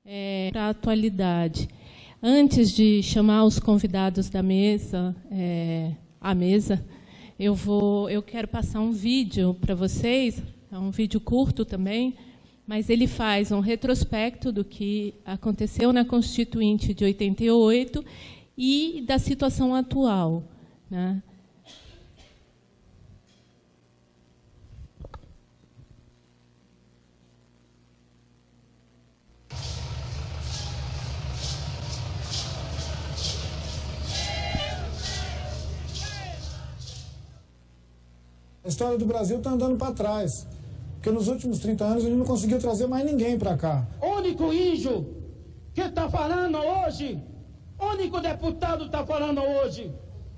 para a atualidade. Antes de chamar os convidados da mesa, à mesa, eu quero passar um vídeo para vocês, é um vídeo curto também, mas ele faz um retrospecto do que aconteceu na Constituinte de 88 e da situação atual, né? A história do Brasil está andando para trás, porque nos últimos 30 anos a gente não conseguiu trazer mais ninguém para cá. O único índio que está falando hoje, o único deputado está falando hoje,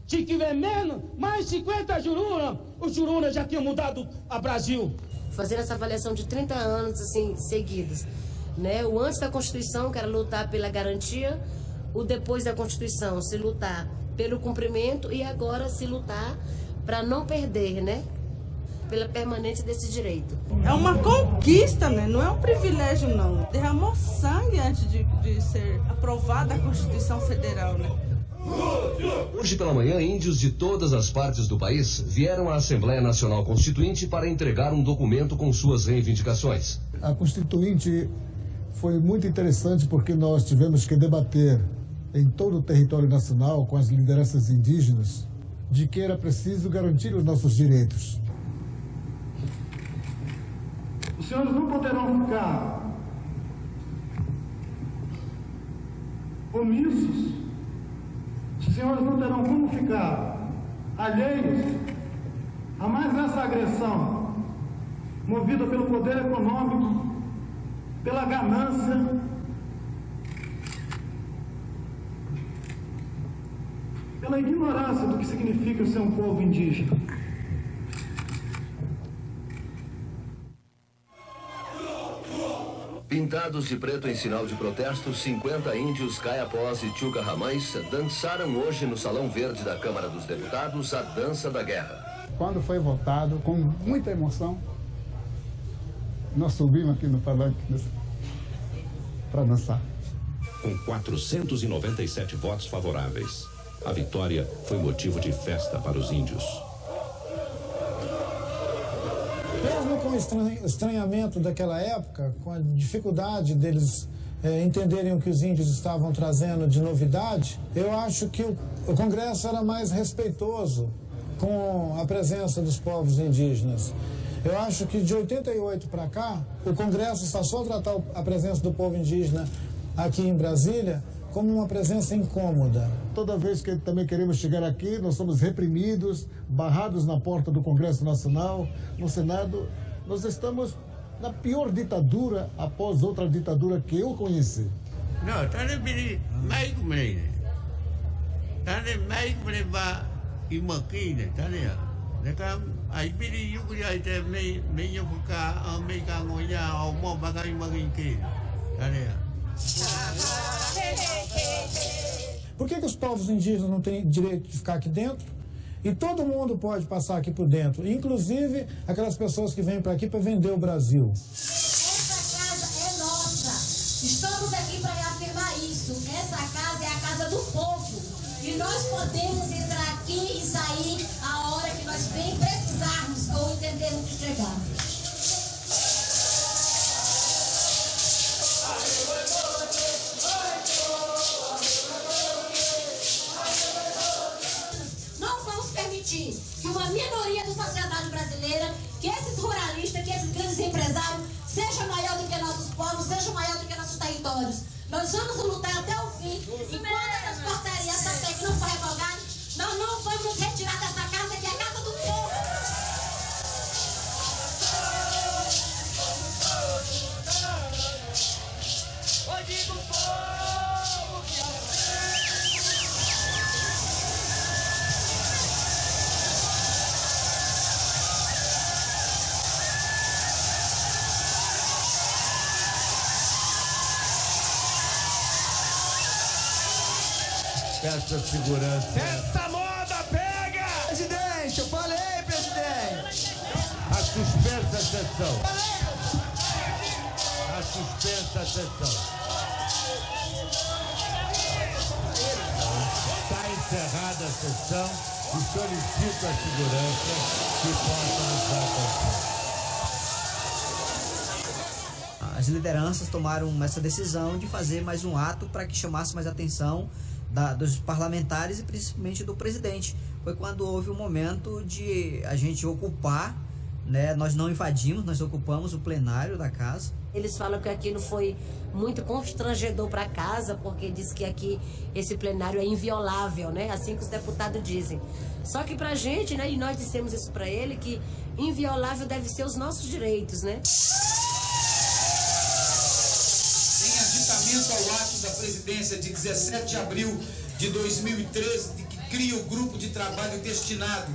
de que vem menos, mais 50 jurunas, os jurunas já tinham mudado a Brasil. Fazendo essa avaliação de 30 anos assim, seguidos, né? O antes da Constituição, que era lutar pela garantia, o depois da Constituição, se lutar pelo cumprimento e agora se lutar para não perder, né? Pela permanência desse direito. É uma conquista, né? Não é um privilégio, não. Derramou sangue antes de ser aprovada a Constituição Federal, né? Hoje pela manhã, índios de todas as partes do país vieram à Assembleia Nacional Constituinte para entregar um documento com suas reivindicações. A Constituinte foi muito interessante porque nós tivemos que debater em todo o território nacional com as lideranças indígenas de que era preciso garantir os nossos direitos. Os senhores não poderão ficar omissos, os senhores não terão como ficar alheios a mais essa agressão movida pelo poder econômico, pela ganância, pela ignorância do que significa ser um povo indígena. Pintados de preto em sinal de protesto, 50 índios Caiapós e Tchuca Ramães dançaram hoje no Salão Verde da Câmara dos Deputados a dança da guerra. Quando foi votado, com muita emoção, nós subimos aqui no palanque para dançar. Com 497 votos favoráveis, a vitória foi motivo de festa para os índios. Mesmo com o estranhamento daquela época, com a dificuldade deles entenderem o que os índios estavam trazendo de novidade, eu acho que o Congresso era mais respeitoso com a presença dos povos indígenas. Eu acho que de 88 para cá, o Congresso passou a tratar a presença do povo indígena aqui em Brasília como uma presença incômoda. Toda vez que também queremos chegar aqui, nós somos reprimidos, barrados na porta do Congresso Nacional, no Senado. Nós estamos na pior ditadura após outra ditadura que eu conheci. Não, tá nem bem mais como ele. Tá nem mais como ele vai e maquina, tá nem. Então, aí bem eu queria até meio ficar americano olhar ao mó bagagem maquina, tá nem. Por que os povos indígenas não têm direito de ficar aqui dentro? E todo mundo pode passar aqui por dentro, inclusive aquelas pessoas que vêm para aqui para vender o Brasil. Essa casa é nossa. Estamos aqui para reafirmar isso. Essa casa é a casa do povo. E nós podemos entrar aqui e sair a hora que nós bem precisarmos ou entendermos de chegar. Que uma minoria da sociedade brasileira, que esses ruralistas, que esses grandes empresários, seja maior do que nossos povos, seja maior do que nossos territórios. Nós vamos lutar até o fim. Enquanto essas portarias, essa PEC não for revogada, nós não vamos nos retirar dessa casa, que é a casa do povo. Peça segurança. Essa moda pega! Presidente, eu falei, presidente! A suspensa sessão. A suspensa sessão. encerrada a sessão e solicito a segurança que possa nos dar condição. As lideranças tomaram essa decisão de fazer mais um ato para que chamasse mais atenção dos parlamentares e principalmente do presidente. Foi quando houve um momento de a gente ocupar, né? Nós não invadimos, nós ocupamos o plenário da casa. Eles falam que aquilo foi muito constrangedor para a casa, porque diz que aqui esse plenário é inviolável, né? Assim que os deputados dizem. Só que para a gente, né? E nós dissemos isso para ele, que inviolável deve ser os nossos direitos, né? Em aditamento ao ato da presidência de 17 de abril de 2013, que cria o grupo de trabalho destinado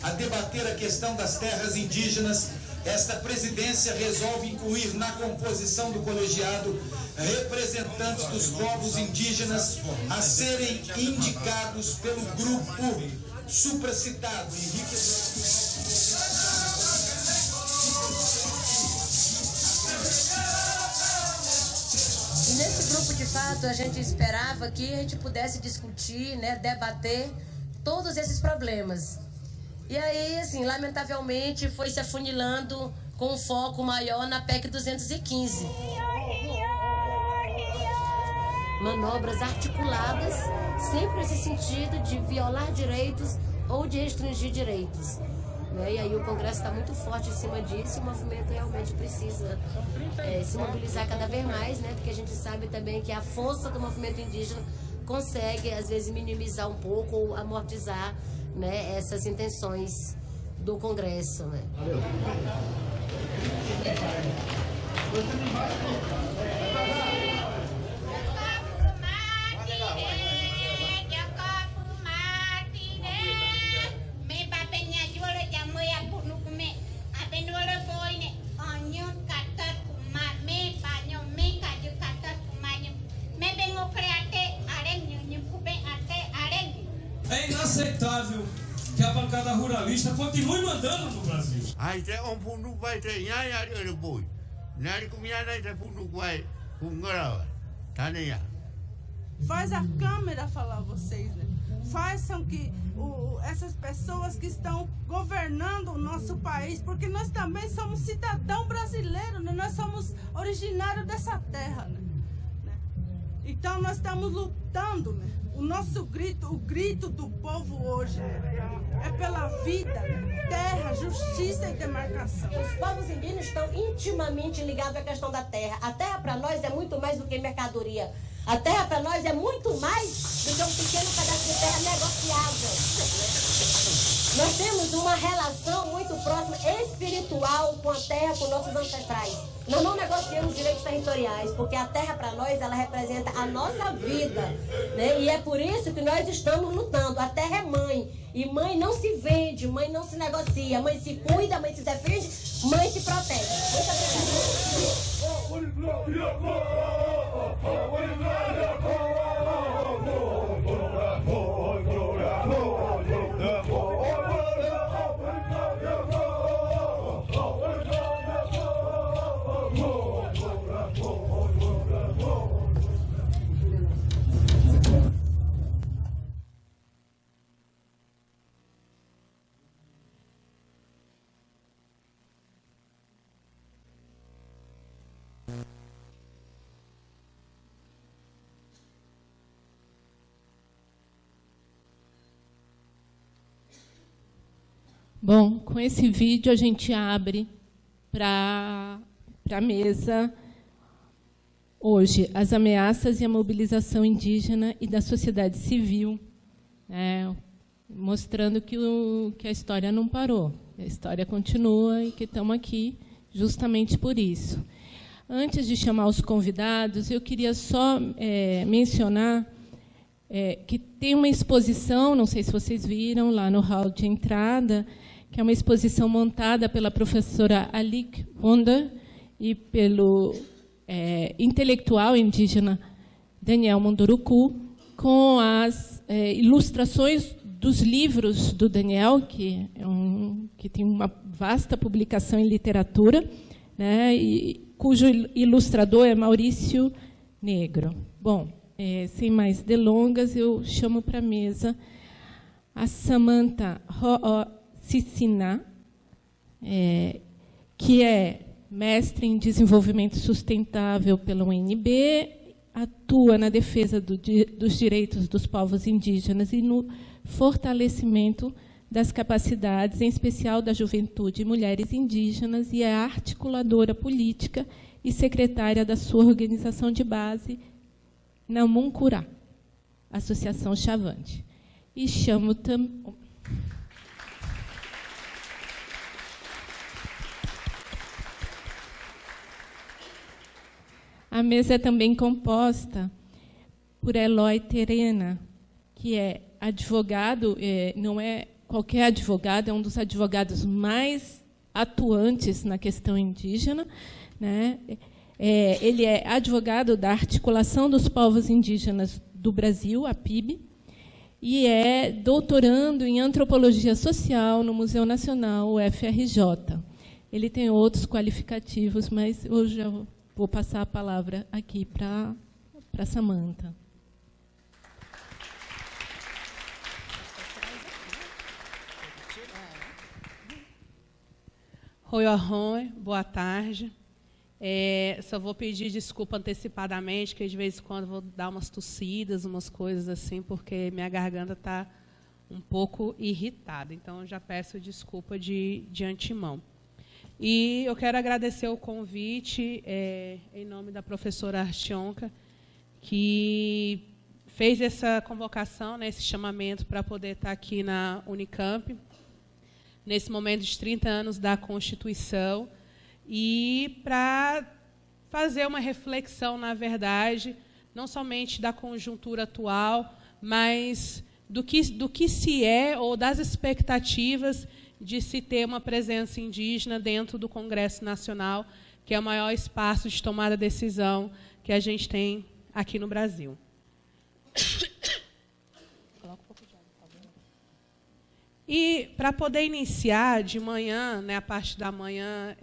a debater a questão das terras indígenas, esta presidência resolve incluir na composição do colegiado representantes dos povos indígenas a serem indicados pelo grupo supracitado. E nesse grupo, de fato, a gente esperava que a gente pudesse discutir, né, debater todos esses problemas. E aí, assim, lamentavelmente, foi se afunilando com um foco maior na PEC 215. Manobras articuladas, sempre nesse sentido de violar direitos ou de restringir direitos. Né? E aí o Congresso está muito forte em cima disso e o movimento realmente precisa se mobilizar cada vez mais, né? Porque a gente sabe também que a força do movimento indígena consegue, às vezes, minimizar um pouco ou amortizar, né, essas intenções do Congresso, né? É inaceitável que a bancada ruralista continue mandando no Brasil. Aí tem fundo vai ter nhai boi. Nari comia daí tem fundo vai fungar. Tá nem a. Faz a câmera falar vocês, né? Façam que essas pessoas que estão governando o nosso país, porque nós também somos cidadão brasileiro, né? Nós somos originários dessa terra, né? Então nós estamos lutando, né? O nosso grito, o grito do povo hoje, né, é pela vida, terra, justiça e demarcação. Os povos indígenas estão intimamente ligados à questão da terra. A terra para nós é muito mais do que mercadoria. A terra para nós é muito mais do que um pequeno pedaço de terra negociável. Nós temos uma relação muito próxima, espiritual, com a terra, com nossos ancestrais. Nós não negociamos direitos territoriais, porque a terra para nós, ela representa a nossa vida, né? E é por isso que nós estamos lutando. A terra é mãe, e mãe não se vende, mãe não se negocia, mãe se cuida, mãe se defende, mãe se protege. Bom, com esse vídeo a gente abre para a mesa hoje as ameaças e a mobilização indígena e da sociedade civil, mostrando que a história não parou, a história continua e que estamos aqui justamente por isso. Antes de chamar os convidados, eu queria só mencionar que tem uma exposição, não sei se vocês viram, lá no hall de entrada, que é uma exposição montada pela professora Alik Wonder e pelo intelectual indígena Daniel Munduruku, com as ilustrações dos livros do Daniel, que tem uma vasta publicação em literatura, né, e cujo ilustrador é Maurício Negro. Bom, sem mais delongas, eu chamo para a mesa a Samantha Cicina, que é mestre em desenvolvimento sustentável pela UNB, atua na defesa dos direitos dos povos indígenas e no fortalecimento das capacidades, em especial da juventude e mulheres indígenas, e é articuladora política e secretária da sua organização de base, Namuncurá, Associação Chavante. E chamo também... A mesa é também composta por Eloy Terena, que é advogado, não é qualquer advogado, é um dos advogados mais atuantes na questão indígena, né? Ele é advogado da Articulação dos Povos Indígenas do Brasil, a PIB, e é doutorando em Antropologia Social no Museu Nacional, UFRJ. Ele tem outros qualificativos, mas eu já vou passar a palavra aqui para a Samantha. Oi, Arron, boa tarde. Só vou pedir desculpa antecipadamente, que de vez em quando vou dar umas tossidas, umas coisas assim, porque minha garganta está um pouco irritada. Então, eu já peço desculpa de antemão. E eu quero agradecer o convite, em nome da professora Artionca, que fez essa convocação, né, esse chamamento para poder estar aqui na Unicamp, nesse momento de 30 anos da Constituição, e para fazer uma reflexão, na verdade, não somente da conjuntura atual, mas do que se é, ou das expectativas de se ter uma presença indígena dentro do Congresso Nacional, que é o maior espaço de tomada de decisão que a gente tem aqui no Brasil. E, para poder iniciar de manhã, né, a parte da manhã,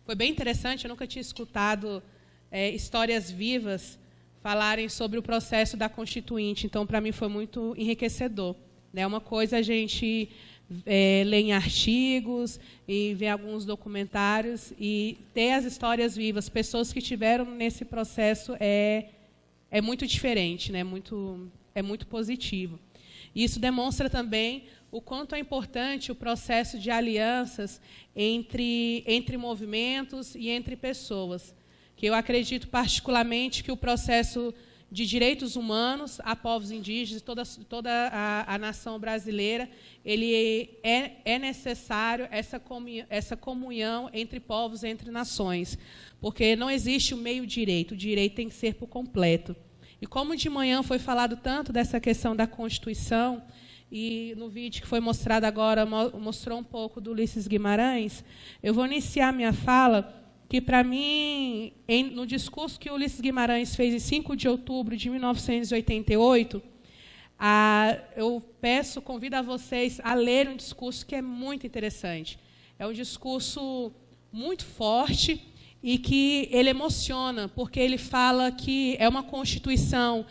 foi bem interessante, eu nunca tinha escutado histórias vivas falarem sobre o processo da Constituinte, então, para mim, foi muito enriquecedor. Né? Uma coisa a gente ler em artigos e ver alguns documentários, e ter as histórias vivas, pessoas que estiveram nesse processo, é muito diferente, né? É muito positivo. Isso demonstra também o quanto é importante o processo de alianças entre movimentos e entre pessoas, que eu acredito particularmente que o processo de direitos humanos a povos indígenas, toda a nação brasileira, ele é necessário essa comunhão entre povos, entre nações, porque não existe o meio-direito, o direito tem que ser por completo. E como de manhã foi falado tanto dessa questão da Constituição, e no vídeo que foi mostrado agora mostrou um pouco do Ulisses Guimarães, eu vou iniciar minha fala que, para mim, no discurso que o Ulisses Guimarães fez em 5 de outubro de 1988, eu convido a vocês a lerem um discurso que é muito interessante. É um discurso muito forte e que ele emociona, porque ele fala que é uma Constituição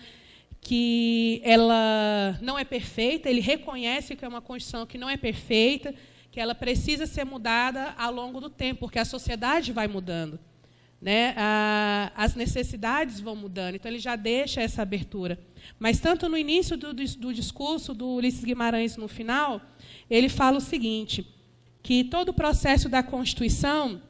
que ela não é perfeita, ele reconhece que é uma Constituição que não é perfeita, que ela precisa ser mudada ao longo do tempo, porque a sociedade vai mudando, né? As necessidades vão mudando, então ele já deixa essa abertura. Mas, tanto no início do discurso do Ulisses Guimarães, no final, ele fala o seguinte, que todo o processo da Constituição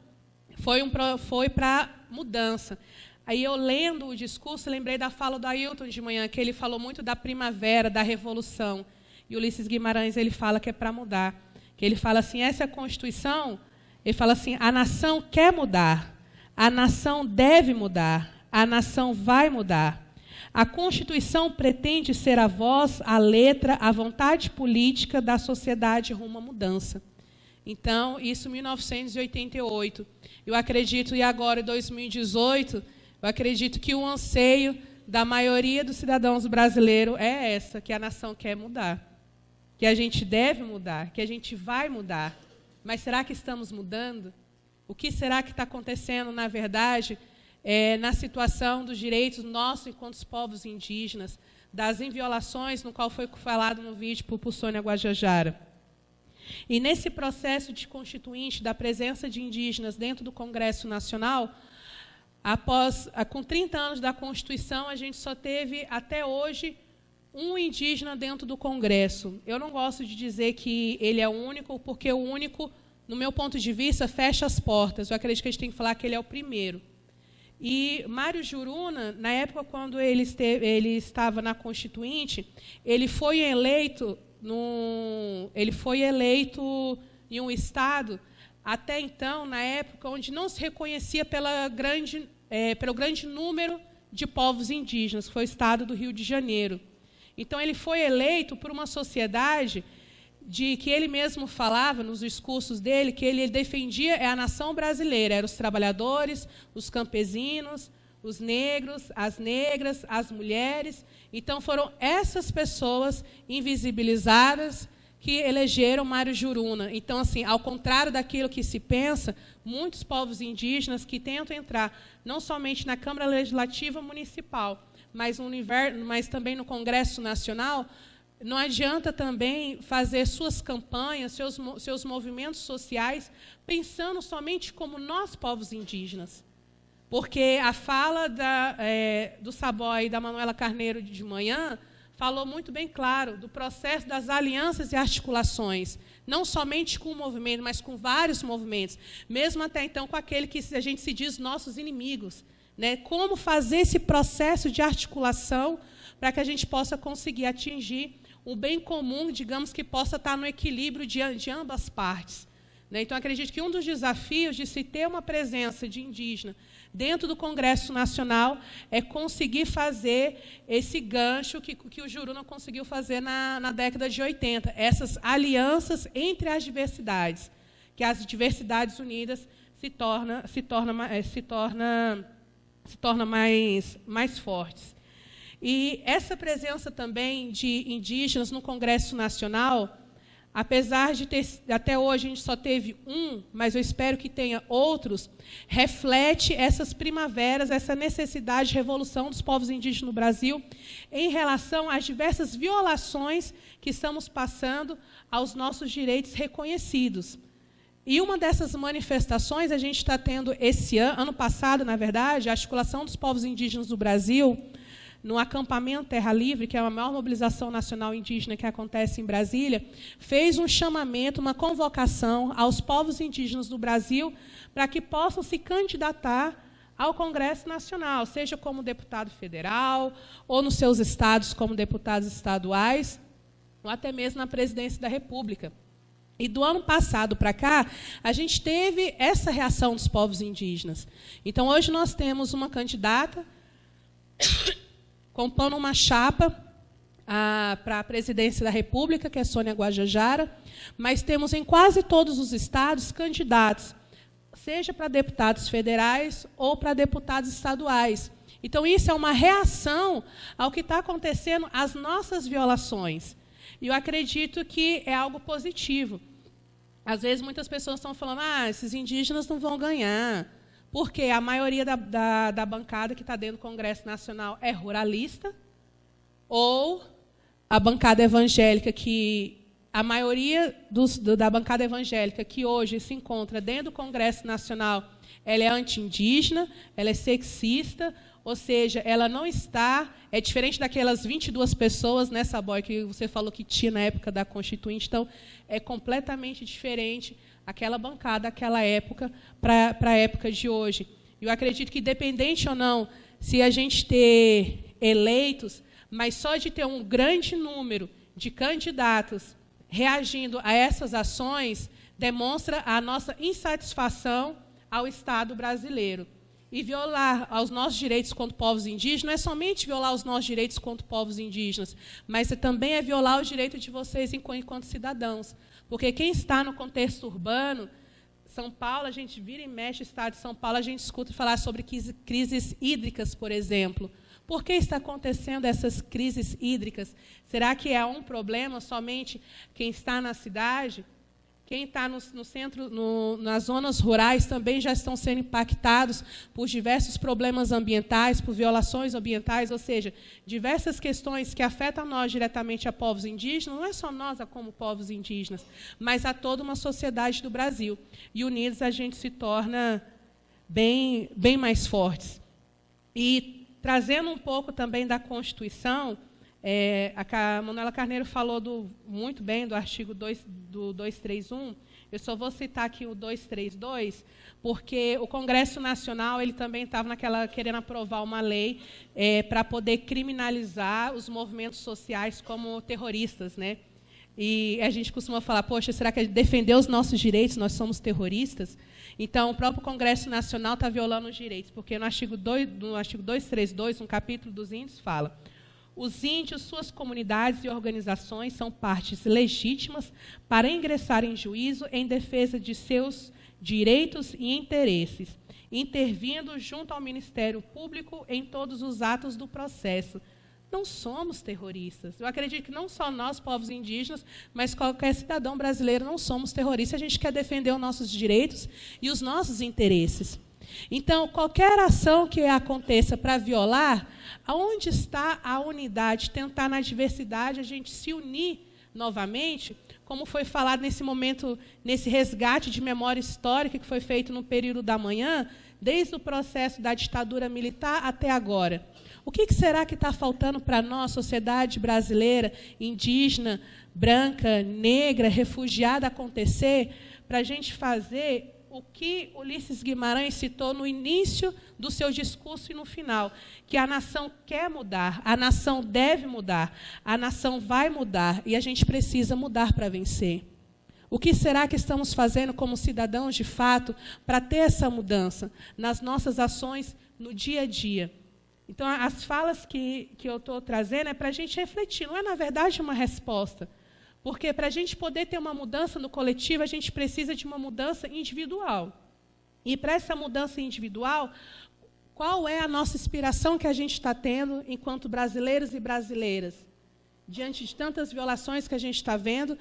foi para mudança. Aí, eu lendo o discurso, lembrei da fala do Ailton de manhã, que ele falou muito da primavera, da revolução. E o Ulisses Guimarães ele fala que é para mudar. Que ele fala assim, essa Constituição, ele fala assim, a nação quer mudar, a nação deve mudar, a nação vai mudar. A Constituição pretende ser a voz, a letra, a vontade política da sociedade rumo à mudança. Então, isso em 1988. Eu acredito, e agora em 2018, eu acredito que o anseio da maioria dos cidadãos brasileiros é essa, que a nação quer mudar, que a gente deve mudar, que a gente vai mudar. Mas será que estamos mudando? O que será que está acontecendo, na verdade, na situação dos direitos nossos enquanto povos indígenas, das inviolações, no qual foi falado no vídeo por Sônia Guajajara. E nesse processo de constituinte, da presença de indígenas dentro do Congresso Nacional, com 30 anos da Constituição, a gente só teve, até hoje, um indígena dentro do Congresso. Eu não gosto de dizer que ele é o único, porque o único, no meu ponto de vista, fecha as portas. Eu acredito que a gente tem que falar que ele é o primeiro. E Mário Juruna, na época quando ele estava na Constituinte, ele foi eleito em um estado, até então, na época, onde não se reconhecia pelo grande número de povos indígenas, que foi o estado do Rio de Janeiro. Então, ele foi eleito por uma sociedade de que ele mesmo falava nos discursos dele, que ele defendia a nação brasileira, eram os trabalhadores, os campesinos, os negros, as negras, as mulheres. Então, foram essas pessoas invisibilizadas que elegeram Mário Juruna. Então, assim, ao contrário daquilo que se pensa, muitos povos indígenas que tentam entrar não somente na Câmara Legislativa Municipal, mas também no Congresso Nacional, não adianta também fazer suas campanhas, seus movimentos sociais, pensando somente como nós, povos indígenas. Porque a fala do Saboy e da Manuela Carneiro de manhã falou muito bem claro do processo das alianças e articulações, não somente com o movimento, mas com vários movimentos, mesmo até então com aquele que a gente se diz nossos inimigos. Né? Como fazer esse processo de articulação para que a gente possa conseguir atingir o bem comum, digamos, que possa estar no equilíbrio de ambas partes. Né? Então, acredito que um dos desafios de se ter uma presença de indígena dentro do Congresso Nacional é conseguir fazer esse gancho que o Juruna conseguiu fazer na década de 80, essas alianças entre as diversidades, que as diversidades unidas se torna mais fortes. E essa presença também de indígenas no Congresso Nacional, apesar de até hoje a gente só teve um, mas eu espero que tenha outros, reflete essas primaveras, essa necessidade de revolução dos povos indígenas no Brasil em relação às diversas violações que estamos passando aos nossos direitos reconhecidos. E uma dessas manifestações a gente está tendo esse ano passado, na verdade, a Articulação dos Povos Indígenas do Brasil, no acampamento Terra Livre, que é a maior mobilização nacional indígena que acontece em Brasília, fez um chamamento, uma convocação aos povos indígenas do Brasil para que possam se candidatar ao Congresso Nacional, seja como deputado federal, ou nos seus estados como deputados estaduais, ou até mesmo na presidência da República. E do ano passado para cá, a gente teve essa reação dos povos indígenas. Então, hoje nós temos uma candidata compondo uma chapa para a presidência da República, que é Sônia Guajajara, mas temos em quase todos os estados candidatos, seja para deputados federais ou para deputados estaduais. Então, isso é uma reação ao que está acontecendo, às nossas violações. E eu acredito que é algo positivo. Às vezes, muitas pessoas estão falando, esses indígenas não vão ganhar, porque a maioria da bancada que está dentro do Congresso Nacional é ruralista, ou a bancada evangélica, que a maioria da bancada evangélica que hoje se encontra dentro do Congresso Nacional, ela é anti-indígena, ela é sexista, ou seja, ela não está... É diferente daquelas 22 pessoas, né, Saboy, que você falou que tinha na época da Constituinte. Então, é completamente diferente aquela bancada daquela época para a época de hoje. Eu acredito que, independente ou não, se a gente ter eleitos, mas só de ter um grande número de candidatos reagindo a essas ações, demonstra a nossa insatisfação ao Estado brasileiro. E violar os nossos direitos contra povos indígenas não é somente violar os nossos direitos contra povos indígenas, mas também é violar os direitos de vocês enquanto cidadãos. Porque quem está no contexto urbano, São Paulo, a gente vira e mexe, o Estado de São Paulo, a gente escuta falar sobre crises hídricas, por exemplo. Por que está acontecendo essas crises hídricas? Será que é um problema somente quem está na cidade? Quem está no centro, nas zonas rurais, também já estão sendo impactados por diversos problemas ambientais, por violações ambientais, ou seja, diversas questões que afetam nós diretamente a povos indígenas, não é só nós como povos indígenas, mas a toda uma sociedade do Brasil. E unidos a gente se torna bem mais fortes. E trazendo um pouco também da Constituição, a Manuela Carneiro falou muito bem do artigo 231, eu só vou citar aqui o 232, porque o Congresso Nacional ele também estava querendo aprovar uma lei para poder criminalizar os movimentos sociais como terroristas, né? E a gente costuma falar, poxa, será que defender os nossos direitos, nós somos terroristas? Então, o próprio Congresso Nacional está violando os direitos, porque no artigo 232, no capítulo dos índios, fala: os índios, suas comunidades e organizações são partes legítimas para ingressar em juízo em defesa de seus direitos e interesses, intervindo junto ao Ministério Público em todos os atos do processo. Não somos terroristas. Eu acredito que não só nós, povos indígenas, mas qualquer cidadão brasileiro não somos terroristas. A gente quer defender os nossos direitos e os nossos interesses. Então, qualquer ação que aconteça para violar, aonde está a unidade? Tentar na diversidade a gente se unir novamente, como foi falado nesse momento, nesse resgate de memória histórica que foi feito no período da manhã, desde o processo da ditadura militar até agora. O que será que está faltando para nós, sociedade brasileira, indígena, branca, negra, refugiada, acontecer, para a gente fazer o que Ulisses Guimarães citou no início do seu discurso e no final, que a nação quer mudar, a nação deve mudar, a nação vai mudar, e a gente precisa mudar para vencer. O que será que estamos fazendo como cidadãos, de fato, para ter essa mudança nas nossas ações no dia a dia? Então, as falas que eu estou trazendo é para a gente refletir, não é, na verdade, uma resposta. Porque, para a gente poder ter uma mudança no coletivo, a gente precisa de uma mudança individual. E, para essa mudança individual, qual é a nossa inspiração que a gente está tendo enquanto brasileiros e brasileiras? Diante de tantas violações que a gente está vendo,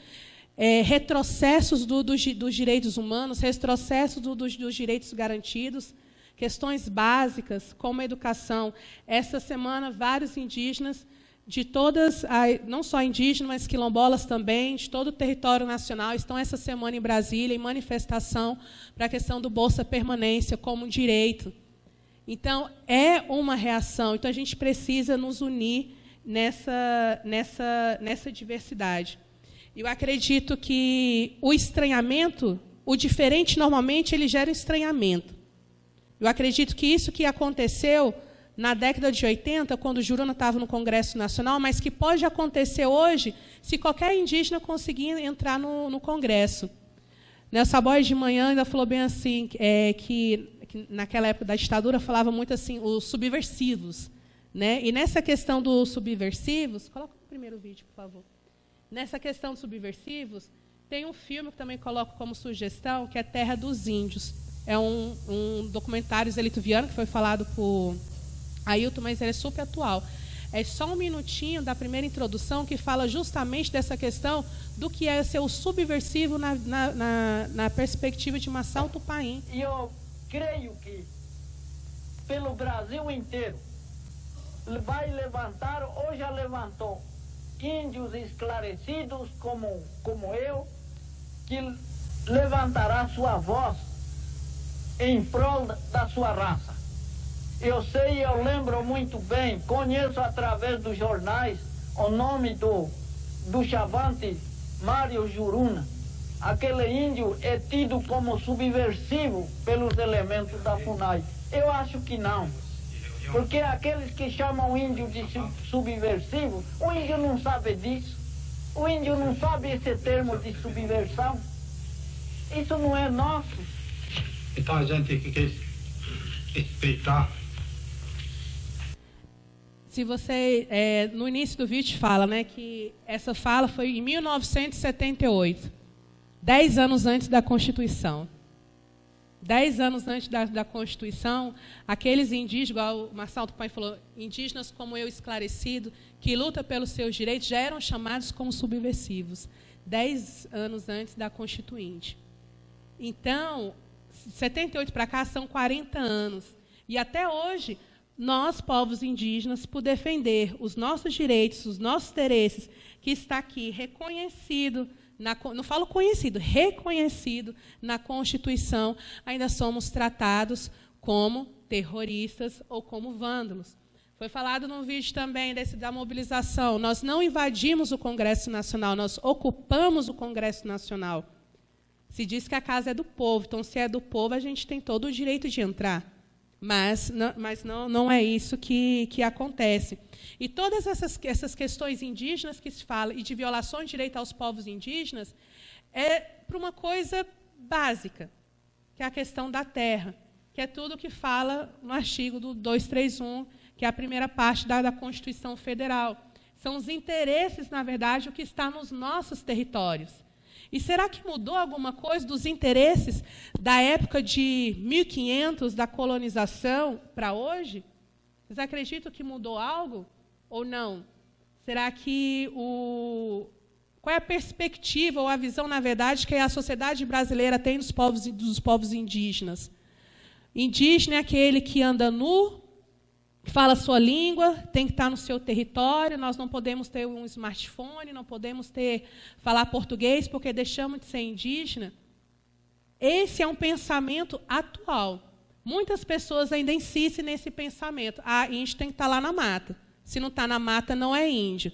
retrocessos dos direitos humanos, retrocessos dos direitos garantidos, questões básicas, como a educação. Essa semana, vários indígenas, de todas, não só indígenas, mas quilombolas também, de todo o território nacional, estão essa semana em Brasília, em manifestação para a questão do Bolsa Permanência como direito. Então, é uma reação. Então, a gente precisa nos unir nessa diversidade. Eu acredito que o estranhamento, o diferente, normalmente, ele gera estranhamento. Eu acredito que isso que aconteceu na década de 80, quando o Juruna estava no Congresso Nacional, mas que pode acontecer hoje se qualquer indígena conseguir entrar no Congresso. O Saboy de manhã ainda falou bem assim, que naquela época da ditadura falava muito assim, os subversivos. Né? E nessa questão dos subversivos, coloca o primeiro vídeo, por favor. Nessa questão dos subversivos, tem um filme que também coloco como sugestão, que é Terra dos Índios. É um documentário zelituviano que foi falado por Ailton, mas ele é super atual. É só um minutinho da primeira introdução que fala justamente dessa questão do que é ser o subversivo na perspectiva de Massal Tupãim. E eu creio que pelo Brasil inteiro vai levantar, ou já levantou, índios esclarecidos como eu, que levantará sua voz em prol da sua raça. Eu sei, eu lembro muito bem, conheço através dos jornais o nome do chavante Mário Juruna. Aquele índio é tido como subversivo pelos elementos da FUNAI. Eu acho que não. Porque aqueles que chamam o índio de subversivo, o índio não sabe disso. O índio não sabe esse termo de subversão. Isso não é nosso. Então a gente tem que respeitar. Se você, no início do vídeo fala, né, que essa fala foi em 1978, 10 anos antes da Constituição. 10 anos antes da Constituição, aqueles indígenas, igual o Massal Tupãim falou, indígenas como eu esclarecido, que lutam pelos seus direitos, já eram chamados como subversivos. 10 anos antes da Constituinte. Então, 78 para cá são 40 anos. E até hoje, nós, povos indígenas, por defender os nossos direitos, os nossos interesses, que está aqui reconhecido, não falo conhecido, reconhecido na Constituição, ainda somos tratados como terroristas ou como vândalos. Foi falado num vídeo também da mobilização. Nós não invadimos o Congresso Nacional, nós ocupamos o Congresso Nacional. Se diz que a casa é do povo, então, se é do povo, a gente tem todo o direito de entrar. Mas não é isso que acontece. E todas essas questões indígenas que se fala, e de violações de direito aos povos indígenas, é para uma coisa básica, que é a questão da terra, que é tudo que fala no artigo do 231, que é a primeira parte da Constituição Federal. São os interesses, na verdade, o que está nos nossos territórios. E será que mudou alguma coisa dos interesses da época de 1500, da colonização, para hoje? Vocês acreditam que mudou algo ou não? Será que qual é a perspectiva ou a visão, na verdade, que a sociedade brasileira tem dos povos indígenas? Indígena é aquele que anda nu, fala a sua língua, tem que estar no seu território, nós não podemos ter um smartphone, não podemos falar português porque deixamos de ser indígena. Esse é um pensamento atual. Muitas pessoas ainda insistem nesse pensamento. Índio tem que estar lá na mata. Se não está na mata, não é índio.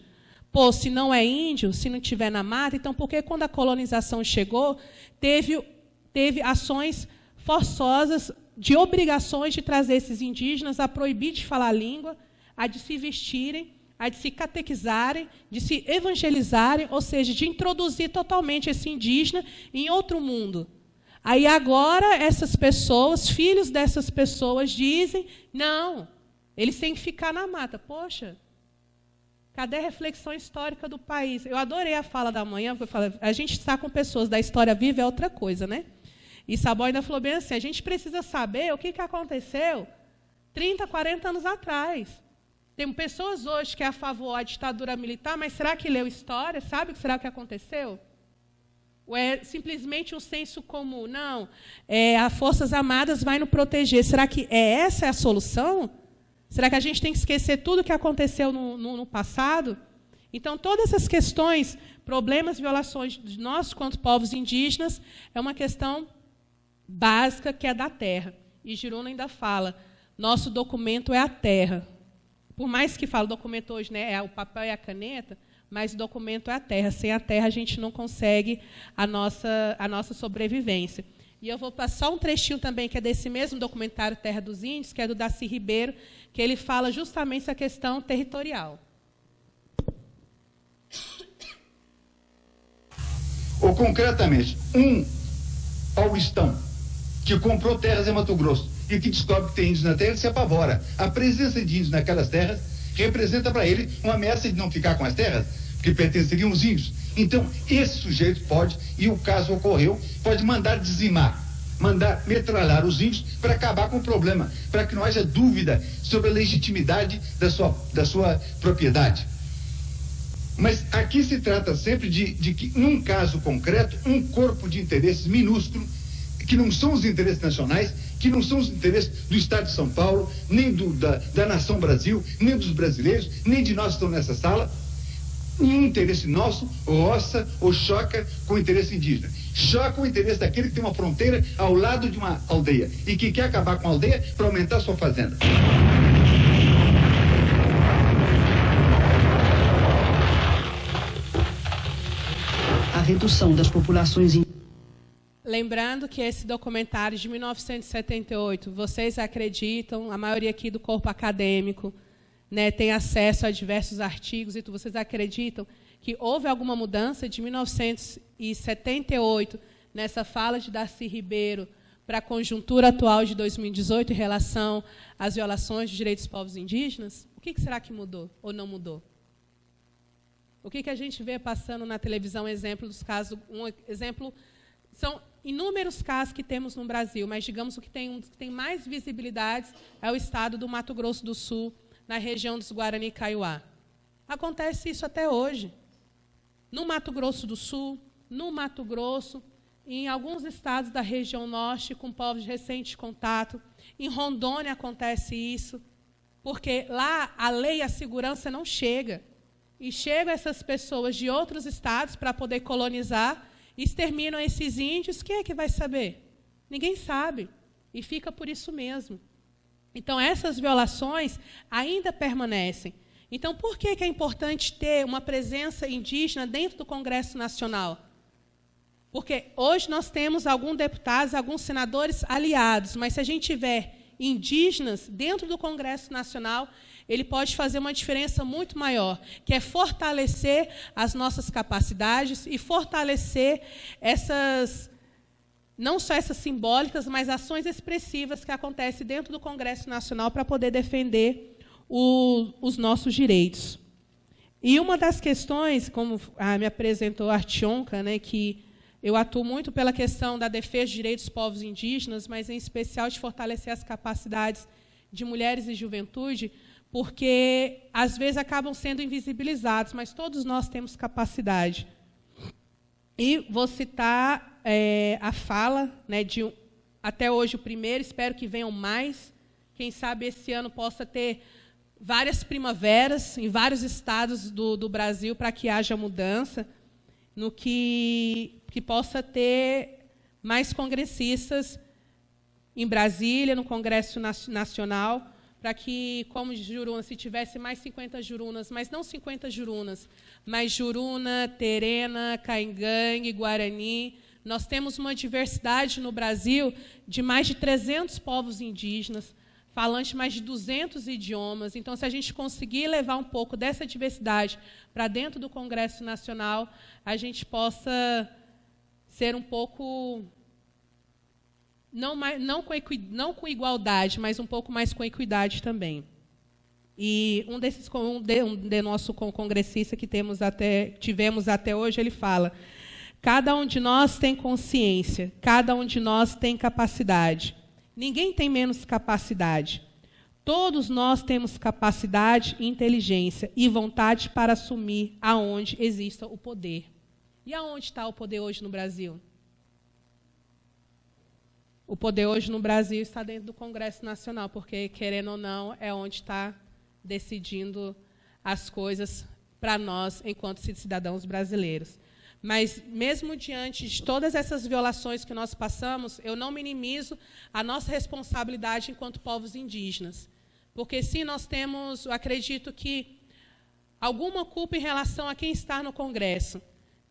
Pô, se não é índio, se não estiver na mata, então por que quando a colonização chegou, teve ações forçosas de obrigações de trazer esses indígenas a proibir de falar a língua, a de se vestirem, a de se catequizarem, de se evangelizarem, ou seja, de introduzir totalmente esse indígena em outro mundo. Aí agora essas pessoas, filhos dessas pessoas, dizem, não, eles têm que ficar na mata. Poxa, cadê a reflexão histórica do país? Eu adorei a fala da manhã, porque eu falei, a gente está com pessoas da história viva, é outra coisa, né? E Sabó ainda falou bem assim, a gente precisa saber o que aconteceu 30, 40 anos atrás. Tem pessoas hoje que é a favor da ditadura militar, mas será que leu história? Sabe o que será que aconteceu? Ou é simplesmente um senso comum? Não, as Forças Armadas vai nos proteger. Será que essa é a solução? Será que a gente tem que esquecer tudo o que aconteceu no passado? Então, todas essas questões, problemas e violações de nós, quanto povos indígenas, é uma questão básica, que é da terra. E Giruna ainda fala, nosso documento é a terra. Por mais que fale documento hoje, né, é o papel e a caneta, mas o documento é a terra. Sem a terra, a gente não consegue a nossa sobrevivência. E eu vou passar um trechinho também, que é desse mesmo documentário Terra dos Índios, que é do Darcy Ribeiro, que ele fala justamente essa questão territorial. Ou, concretamente, um paulistão que comprou terras em Mato Grosso e que descobre que tem índios na terra, ele se apavora. A presença de índios naquelas terras representa para ele uma ameaça de não ficar com as terras, que pertenceriam aos índios. Então, esse sujeito pode, e o caso ocorreu, pode mandar dizimar, mandar metralhar os índios para acabar com o problema, para que não haja dúvida sobre a legitimidade da sua propriedade. Mas aqui se trata sempre de que, num caso concreto, um corpo de interesses minúsculo, que não são os interesses nacionais, que não são os interesses do Estado de São Paulo, nem da nação Brasil, nem dos brasileiros, nem de nós que estamos nessa sala. Nenhum interesse nosso roça ou choca com o interesse indígena. Choca o interesse daquele que tem uma fronteira ao lado de uma aldeia e que quer acabar com a aldeia para aumentar a sua fazenda. A redução das populações indígenas. Lembrando que esse documentário de 1978, vocês acreditam, a maioria aqui do corpo acadêmico, né, tem acesso a diversos artigos, e vocês acreditam que houve alguma mudança de 1978, nessa fala de Darcy Ribeiro, para a conjuntura atual de 2018 em relação às violações dos direitos dos povos indígenas? O que será que mudou ou não mudou? O que a gente vê passando na televisão, exemplo dos casos, são inúmeros casos que temos no Brasil, mas digamos o que tem mais visibilidade é o estado do Mato Grosso do Sul, na região dos Guarani e Kaiowá. Acontece isso até hoje. no Mato Grosso do Sul, no Mato Grosso, em alguns estados da região norte, com povos de recente contato. Em Rondônia acontece isso, porque lá a lei e a segurança não chega. E chegam essas pessoas de outros estados para poder colonizar, exterminam esses índios, quem é que vai saber? Ninguém sabe, e fica por isso mesmo. Então, essas violações ainda permanecem. Então, por que é importante ter uma presença indígena dentro do Congresso Nacional? Porque hoje nós temos alguns deputados, alguns senadores aliados, mas se a gente tiver indígenas dentro do Congresso Nacional, ele pode fazer uma diferença muito maior, que é fortalecer as nossas capacidades e fortalecer essas, não só essas simbólicas, mas ações expressivas que acontecem dentro do Congresso Nacional para poder defender os nossos direitos. E uma das questões, como me apresentou a Artionca, né, que eu atuo muito pela questão da defesa de direitos dos povos indígenas, mas, em especial, de fortalecer as capacidades de mulheres e juventude, porque, às vezes, acabam sendo invisibilizados, mas todos nós temos capacidade. E vou citar a fala, né, até hoje o primeiro, espero que venham mais. Quem sabe esse ano possa ter várias primaveras em vários estados do Brasil para que haja mudança, no que possa ter mais congressistas em Brasília, no Congresso Nacional, para que, como Juruna, se tivesse mais 50 Jurunas, mas não 50 Jurunas, mas Juruna, Terena, Caingangue, Guarani. Nós temos uma diversidade no Brasil de mais de 300 povos indígenas, falantes de mais de 200 idiomas. Então, se a gente conseguir levar um pouco dessa diversidade para dentro do Congresso Nacional, a gente possa ser um pouco, não com igualdade, mas um pouco mais com equidade também. E um de nosso congressista que tivemos até hoje, ele fala: cada um de nós tem consciência, cada um de nós tem capacidade. Ninguém tem menos capacidade. Todos nós temos capacidade, inteligência e vontade para assumir aonde exista o poder. E aonde está o poder hoje no Brasil? O poder hoje no Brasil está dentro do Congresso Nacional, porque, querendo ou não, é onde está decidindo as coisas para nós, enquanto cidadãos brasileiros. Mas, mesmo diante de todas essas violações que nós passamos, eu não minimizo a nossa responsabilidade enquanto povos indígenas. Porque, sim, nós temos, eu acredito que, alguma culpa em relação a quem está no Congresso.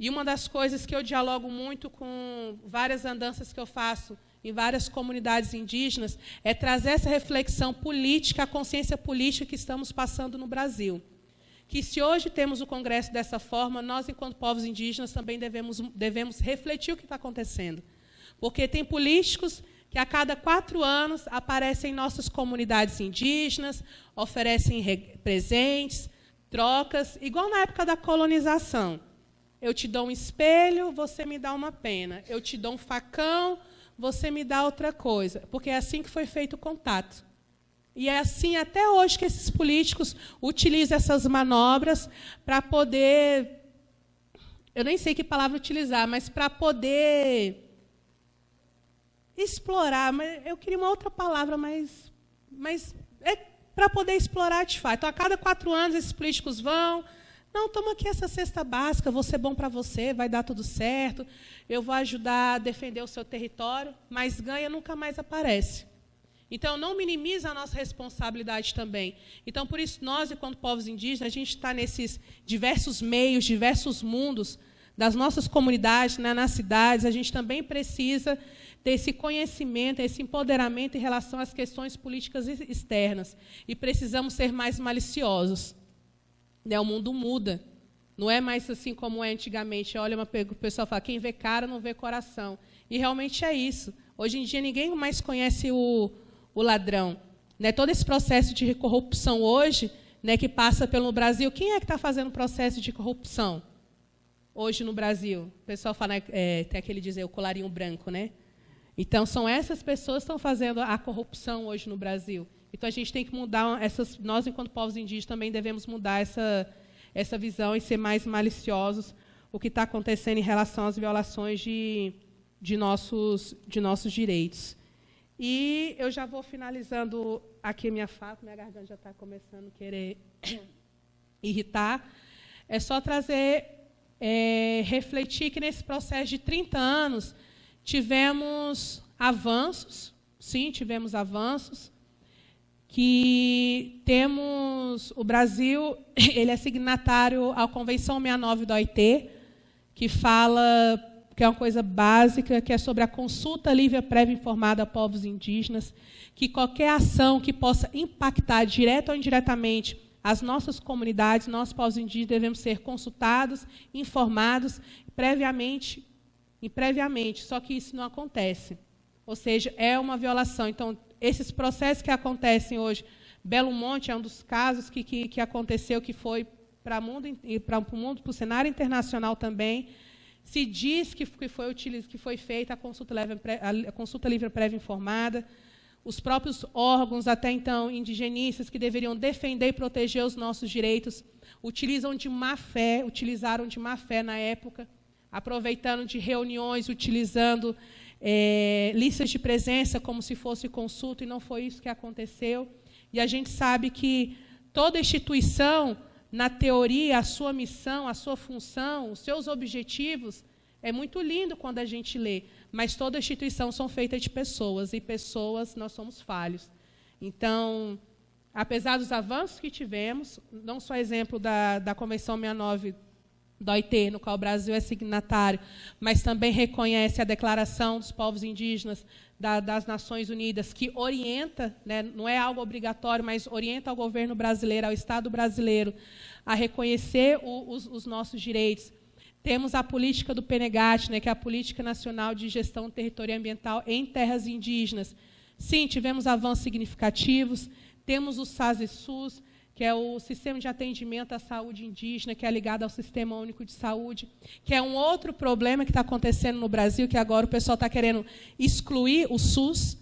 E uma das coisas que eu dialogo muito com várias andanças que eu faço em várias comunidades indígenas é trazer essa reflexão política, a consciência política que estamos passando no Brasil. Que, se hoje temos o Congresso dessa forma, nós, enquanto povos indígenas, também devemos refletir o que está acontecendo. Porque tem políticos que, a cada 4 anos, aparecem em nossas comunidades indígenas, oferecem presentes, trocas, igual na época da colonização. Eu te dou um espelho, você me dá uma pena. Eu te dou um facão, você me dá outra coisa. Porque é assim que foi feito o contato. E é assim até hoje que esses políticos utilizam essas manobras para poder, eu nem sei que palavra utilizar, mas para poder explorar, mas eu queria uma outra palavra, mas é para poder explorar de fato. Então, a cada 4 anos, esses políticos vão, não, toma aqui essa cesta básica, vou ser bom para você, vai dar tudo certo, eu vou ajudar a defender o seu território, mas ganha nunca mais aparece. Então, não minimiza a nossa responsabilidade também. Então, por isso, nós, enquanto povos indígenas, a gente está nesses diversos meios, diversos mundos das nossas comunidades, né, nas cidades, a gente também precisa ter esse conhecimento, esse empoderamento em relação às questões políticas externas. E precisamos ser mais maliciosos. O mundo muda. Não é mais assim como é antigamente. Olha, o pessoal fala, quem vê cara não vê coração. E realmente é isso. Hoje em dia, ninguém mais conhece o ladrão. Né? Todo esse processo de corrupção hoje, né, que passa pelo Brasil, quem é que está fazendo o processo de corrupção hoje no Brasil? O pessoal fala, tem aquele dizer, o colarinho branco, né? Então, são essas pessoas que estão fazendo a corrupção hoje no Brasil. Então, a gente tem que mudar, nós, enquanto povos indígenas, também devemos mudar essa visão e ser mais maliciosos, o que está acontecendo em relação às violações de nossos direitos. E eu já vou finalizando aqui a minha fala, minha garganta já está começando a querer irritar. É só trazer, refletir que nesse processo de 30 anos tivemos avanços, sim, tivemos avanços, que temos, o Brasil, ele é signatário à Convenção 69 da OIT, que fala, que é uma coisa básica, que é sobre a consulta livre e prévia informada a povos indígenas, que qualquer ação que possa impactar direta ou indiretamente as nossas comunidades, nossos povos indígenas, devemos ser consultados, informados previamente, só que isso não acontece. Ou seja, é uma violação. Então, esses processos que acontecem hoje, Belo Monte é um dos casos que aconteceu, que foi para o mundo, para o cenário internacional também. Se diz que foi feita a consulta livre prévia informada. Os próprios órgãos, até então, indigenistas, que deveriam defender e proteger os nossos direitos, utilizaram de má fé na época, aproveitando de reuniões, utilizando listas de presença como se fosse consulta, e não foi isso que aconteceu. E a gente sabe que toda instituição, na teoria, a sua missão, a sua função, os seus objetivos, é muito lindo quando a gente lê, mas toda instituição são feitas de pessoas, e pessoas nós somos falhos. Então, apesar dos avanços que tivemos, não só exemplo da Convenção 69 da OIT, no qual o Brasil é signatário, mas também reconhece a Declaração dos Povos Indígenas das Nações Unidas, que orienta, né, não é algo obrigatório, mas orienta ao governo brasileiro, ao Estado brasileiro, a reconhecer os nossos direitos. Temos a política do PNGAT, né, que é a Política Nacional de Gestão Territorial e Ambiental em Terras Indígenas. Sim, tivemos avanços significativos. Temos o SASE-SUS, que é o Sistema de Atendimento à Saúde Indígena, que é ligado ao Sistema Único de Saúde, que é um outro problema que está acontecendo no Brasil, que agora o pessoal está querendo excluir o SUS,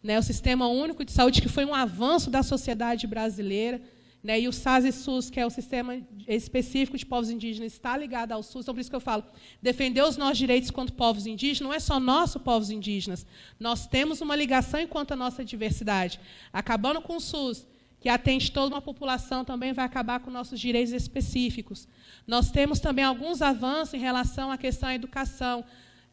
né, o Sistema Único de Saúde, que foi um avanço da sociedade brasileira, né, e o SASE-SUS, que é o Sistema Específico de Povos Indígenas, está ligado ao SUS. Então, por isso que eu falo, defender os nossos direitos enquanto povos indígenas não é só nossos povos indígenas. Nós temos uma ligação enquanto a nossa diversidade. Acabando com o SUS, que atende toda uma população, também vai acabar com nossos direitos específicos. Nós temos também alguns avanços em relação à questão da educação.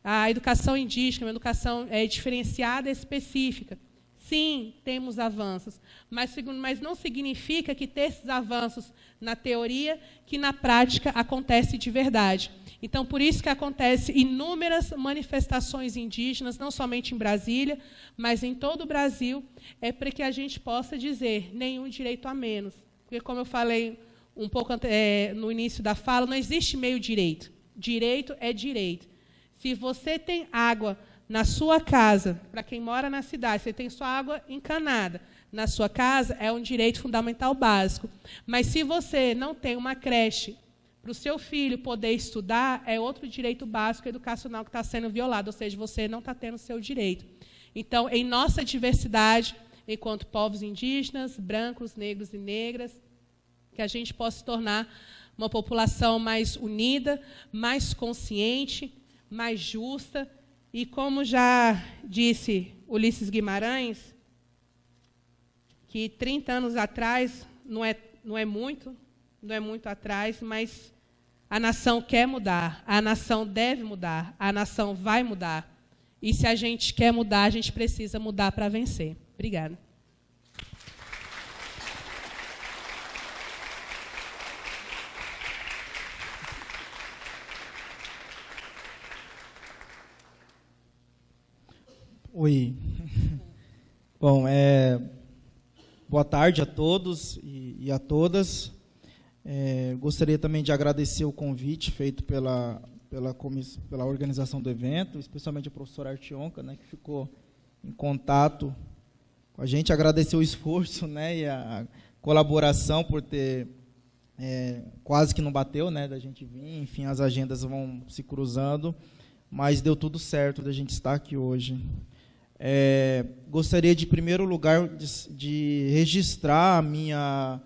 A educação indígena, uma educação diferenciada e específica. Sim, temos avanços, mas não significa que ter esses avanços na teoria, que na prática acontece de verdade. Então, por isso que acontece inúmeras manifestações indígenas, não somente em Brasília, mas em todo o Brasil, para que a gente possa dizer nenhum direito a menos. Porque, como eu falei um pouco no início da fala, não existe meio direito. Direito é direito. Se você tem água na sua casa, para quem mora na cidade, você tem sua água encanada na sua casa, é um direito fundamental básico. Mas se você não tem uma creche para o seu filho poder estudar, é outro direito básico educacional que está sendo violado, ou seja, você não está tendo o seu direito. Então, em nossa diversidade, enquanto povos indígenas, brancos, negros e negras, que a gente possa se tornar uma população mais unida, mais consciente, mais justa. E como já disse Ulisses Guimarães, que 30 anos atrás não é muito atrás, mas a nação quer mudar, a nação deve mudar, a nação vai mudar. E se a gente quer mudar, a gente precisa mudar para vencer. Obrigada. Oi. Bom, boa tarde a todos e a todas. Gostaria também de agradecer o convite feito pela organização do evento, especialmente a professora Artionca, né, que ficou em contato com a gente. Agradecer o esforço, né, e a colaboração por ter quase que não bateu, né, da gente vir. Enfim, as agendas vão se cruzando, mas deu tudo certo da gente estar aqui hoje. Gostaria de, em primeiro lugar, de registrar a minha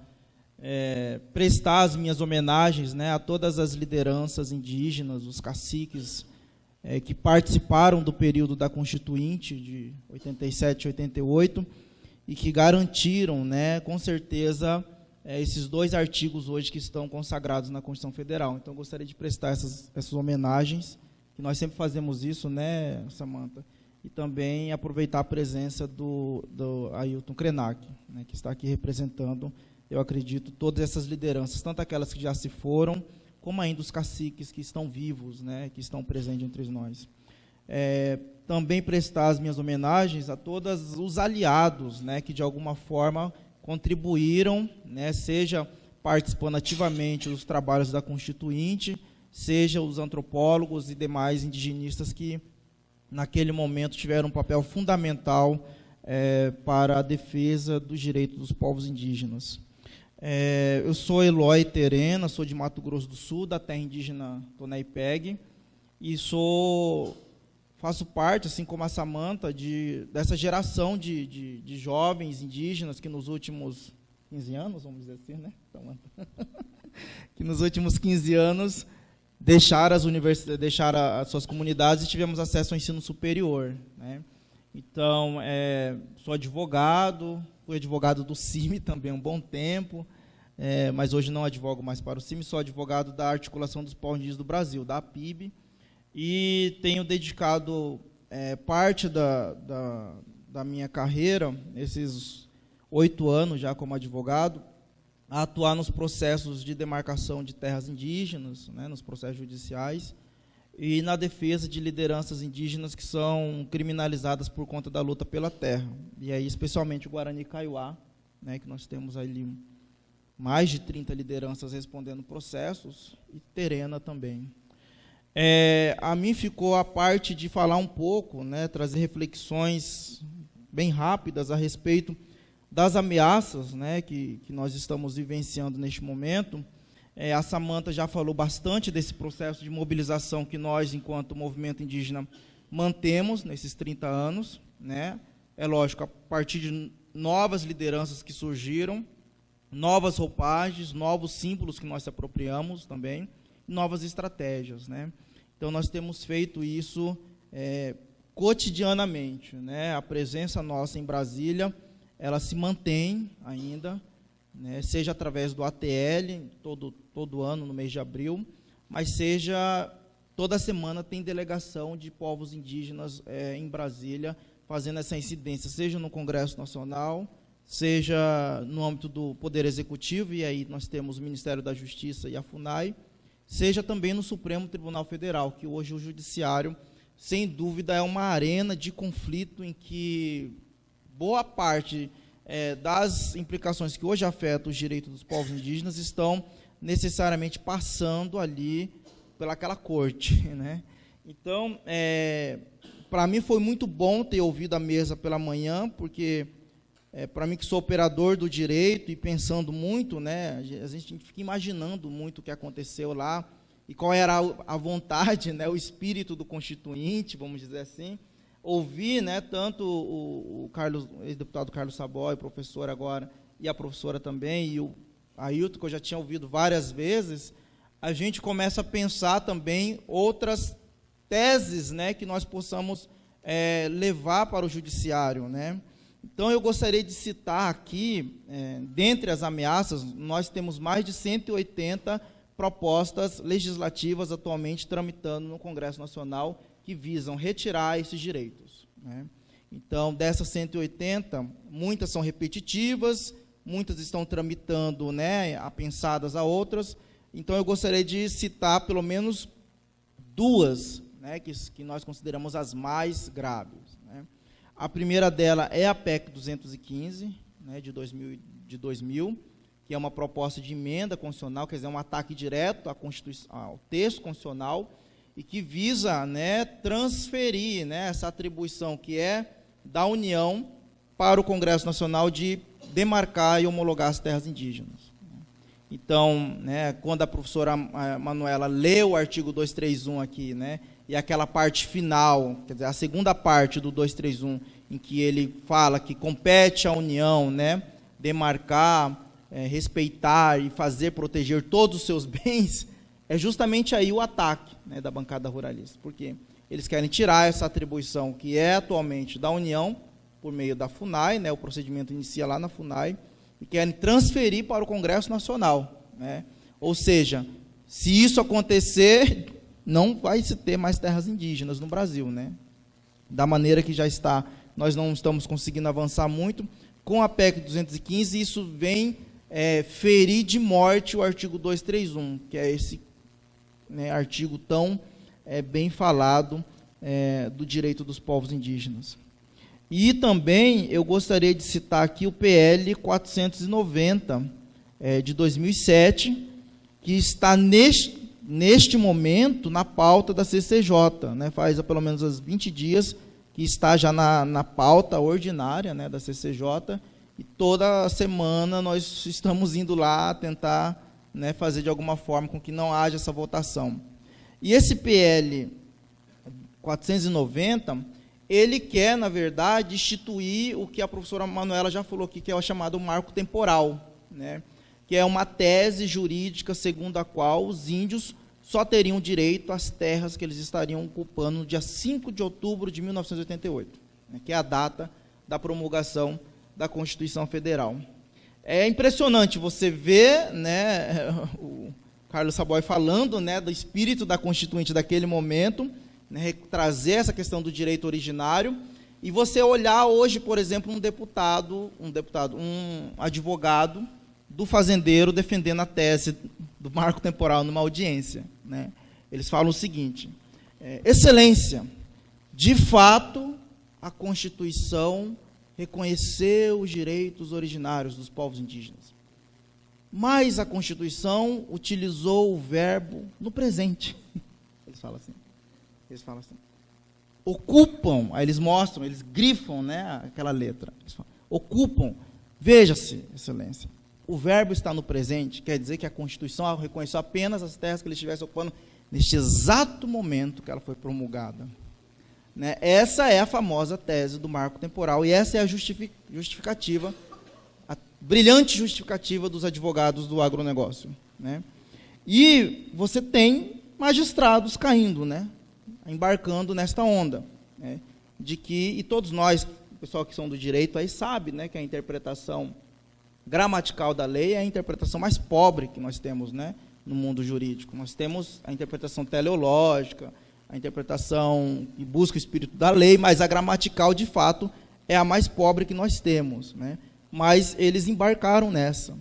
prestar as minhas homenagens, né, a todas as lideranças indígenas, os caciques que participaram do período da Constituinte de 87 e 88 e que garantiram, né, com certeza, esses 2 artigos hoje que estão consagrados na Constituição Federal. Então, eu gostaria de prestar essas homenagens, que nós sempre fazemos isso, né, Samantha? E também aproveitar a presença do Ailton Krenak, né, que está aqui representando, eu acredito, todas essas lideranças, tanto aquelas que já se foram, como ainda os caciques que estão vivos, né, que estão presentes entre nós. Também prestar as minhas homenagens a todos os aliados, né, que de alguma forma contribuíram, né, seja participando ativamente dos trabalhos da Constituinte, seja os antropólogos e demais indigenistas que, naquele momento, tiveram um papel fundamental para a defesa dos direitos dos povos indígenas. Eu sou Eloy Terena, sou de Mato Grosso do Sul, da terra indígena Tonaipeg, e faço parte, assim como a Samantha, dessa geração de jovens indígenas que nos últimos 15 anos, vamos dizer assim, né, Samantha? Que nos últimos 15 anos deixaram as suas comunidades e tivemos acesso ao ensino superior, né? Então, sou advogado, fui advogado do CIMI também um bom tempo, mas hoje não advogo mais para o CIMI, sou advogado da Articulação dos Povos Indígenas do Brasil, da APIB, e tenho dedicado parte da minha carreira, esses 8 anos já como advogado, a atuar nos processos de demarcação de terras indígenas, né, nos processos judiciais, e na defesa de lideranças indígenas que são criminalizadas por conta da luta pela terra. E aí, especialmente o Guarani Kaiowá, né, que nós temos ali mais de 30 lideranças respondendo processos, e Terena também. A mim ficou a parte de falar um pouco, né, trazer reflexões bem rápidas a respeito das ameaças, né, que nós estamos vivenciando neste momento. A Samantha já falou bastante desse processo de mobilização que nós, enquanto movimento indígena, mantemos nesses 30 anos. Né? É lógico, a partir de novas lideranças que surgiram, novas roupagens, novos símbolos que nós se apropriamos também, novas estratégias. Né? Então, nós temos feito isso cotidianamente. Né? A presença nossa em Brasília, ela se mantém ainda, né, seja através do ATL, todo ano, no mês de abril, mas seja, toda semana tem delegação de povos indígenas em Brasília, fazendo essa incidência, seja no Congresso Nacional, seja no âmbito do Poder Executivo, e aí nós temos o Ministério da Justiça e a FUNAI, seja também no Supremo Tribunal Federal, que hoje o Judiciário, sem dúvida, é uma arena de conflito em que boa parte das implicações que hoje afetam os direitos dos povos indígenas estão necessariamente passando ali pelaquela corte. Né? Então, para mim foi muito bom ter ouvido a mesa pela manhã, porque para mim que sou operador do direito e pensando muito, né, a gente fica imaginando muito o que aconteceu lá e qual era a vontade, né, o espírito do Constituinte, vamos dizer assim. Ouvi, né, tanto o ex-deputado Carlos Saboy, professor agora, e a professora também, e o Ailton, que eu já tinha ouvido várias vezes, a gente começa a pensar também outras teses, né, que nós possamos levar para o judiciário. Né? Então, eu gostaria de citar aqui, dentre as ameaças, nós temos mais de 180 propostas legislativas atualmente tramitando no Congresso Nacional, que visam retirar esses direitos. Né? Então, dessas 180, muitas são repetitivas, muitas estão tramitando, né, apensadas a outras. Então, eu gostaria de citar pelo menos 2, né, que nós consideramos as mais graves. Né? A primeira dela é a PEC 215, né, de 2000, que é uma proposta de emenda constitucional, quer dizer, um ataque direto ao texto constitucional, e que visa, né, transferir, né, essa atribuição que é da União para o Congresso Nacional de demarcar e homologar as terras indígenas. Então, né, quando a professora Manuela lê o artigo 231 aqui, né, e aquela parte final, quer dizer, a segunda parte do 231, em que ele fala que compete à União, né, demarcar respeitar e fazer proteger todos os seus bens, é justamente aí o ataque, né, da bancada ruralista, porque eles querem tirar essa atribuição que é atualmente da União, por meio da FUNAI, né, o procedimento inicia lá na FUNAI, e querem transferir para o Congresso Nacional, né? Ou seja, se isso acontecer, não vai se ter mais terras indígenas no Brasil, né? Da maneira que já está, nós não estamos conseguindo avançar muito. Com a PEC 215, isso vem ferir de morte o artigo 231, que é esse, né, artigo tão bem falado do direito dos povos indígenas. E também eu gostaria de citar aqui o PL 490, de 2007, que está neste momento na pauta da CCJ, né, faz pelo menos uns 20 dias que está já na pauta ordinária, né, da CCJ, e toda semana nós estamos indo lá tentar, né, fazer de alguma forma com que não haja essa votação. E esse PL 490, ele quer, na verdade, instituir o que a professora Manuela já falou aqui, que é o chamado marco temporal, né, que é uma tese jurídica segundo a qual os índios só teriam direito às terras que eles estariam ocupando no dia 5 de outubro de 1988, né, que é a data da promulgação da Constituição Federal. É impressionante você ver, né, o Carlos Saboy falando, né, do espírito da Constituinte daquele momento, né, trazer essa questão do direito originário, e você olhar hoje, por exemplo, um advogado do fazendeiro defendendo a tese do marco temporal numa audiência, né? Eles falam o seguinte: Excelência, de fato, a Constituição reconheceu os direitos originários dos povos indígenas, mas a Constituição utilizou o verbo no presente. Eles falam assim. Ocupam, aí eles mostram, eles grifam, né, aquela letra. Eles falam, ocupam, veja-se, Excelência, o verbo está no presente, quer dizer que a Constituição reconheceu apenas as terras que eles estivessem ocupando neste exato momento que ela foi promulgada. Né? Essa é a famosa tese do marco temporal, e essa é a justificativa, a brilhante justificativa dos advogados do agronegócio. Né? E você tem magistrados caindo, né, embarcando nesta onda, né, de que, e todos nós, o pessoal que são do direito, aí sabe, né, que a interpretação gramatical da lei é a interpretação mais pobre que nós temos, né, no mundo jurídico. Nós temos a interpretação teleológica, a interpretação que busca o espírito da lei, mas a gramatical, de fato, é a mais pobre que nós temos, né? Mas eles embarcaram nessa.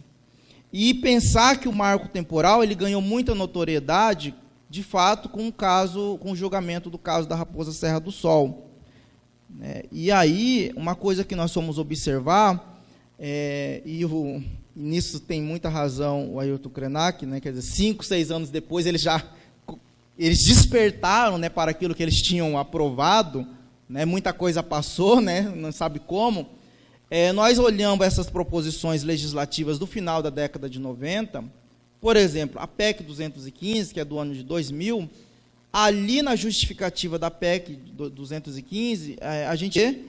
E pensar que o marco temporal ele ganhou muita notoriedade, de fato, com o julgamento do caso da Raposa Serra do Sol. E aí, uma coisa que nós fomos observar, nisso tem muita razão o Ailton Krenak, né, quer dizer, 5, 6 anos depois eles despertaram, né, para aquilo que eles tinham aprovado, né, muita coisa passou, né, não sabe como. Nós olhamos essas proposições legislativas do final da década de 90, por exemplo, a PEC 215, que é do ano de 2000, ali na justificativa da PEC 215, a gente vê,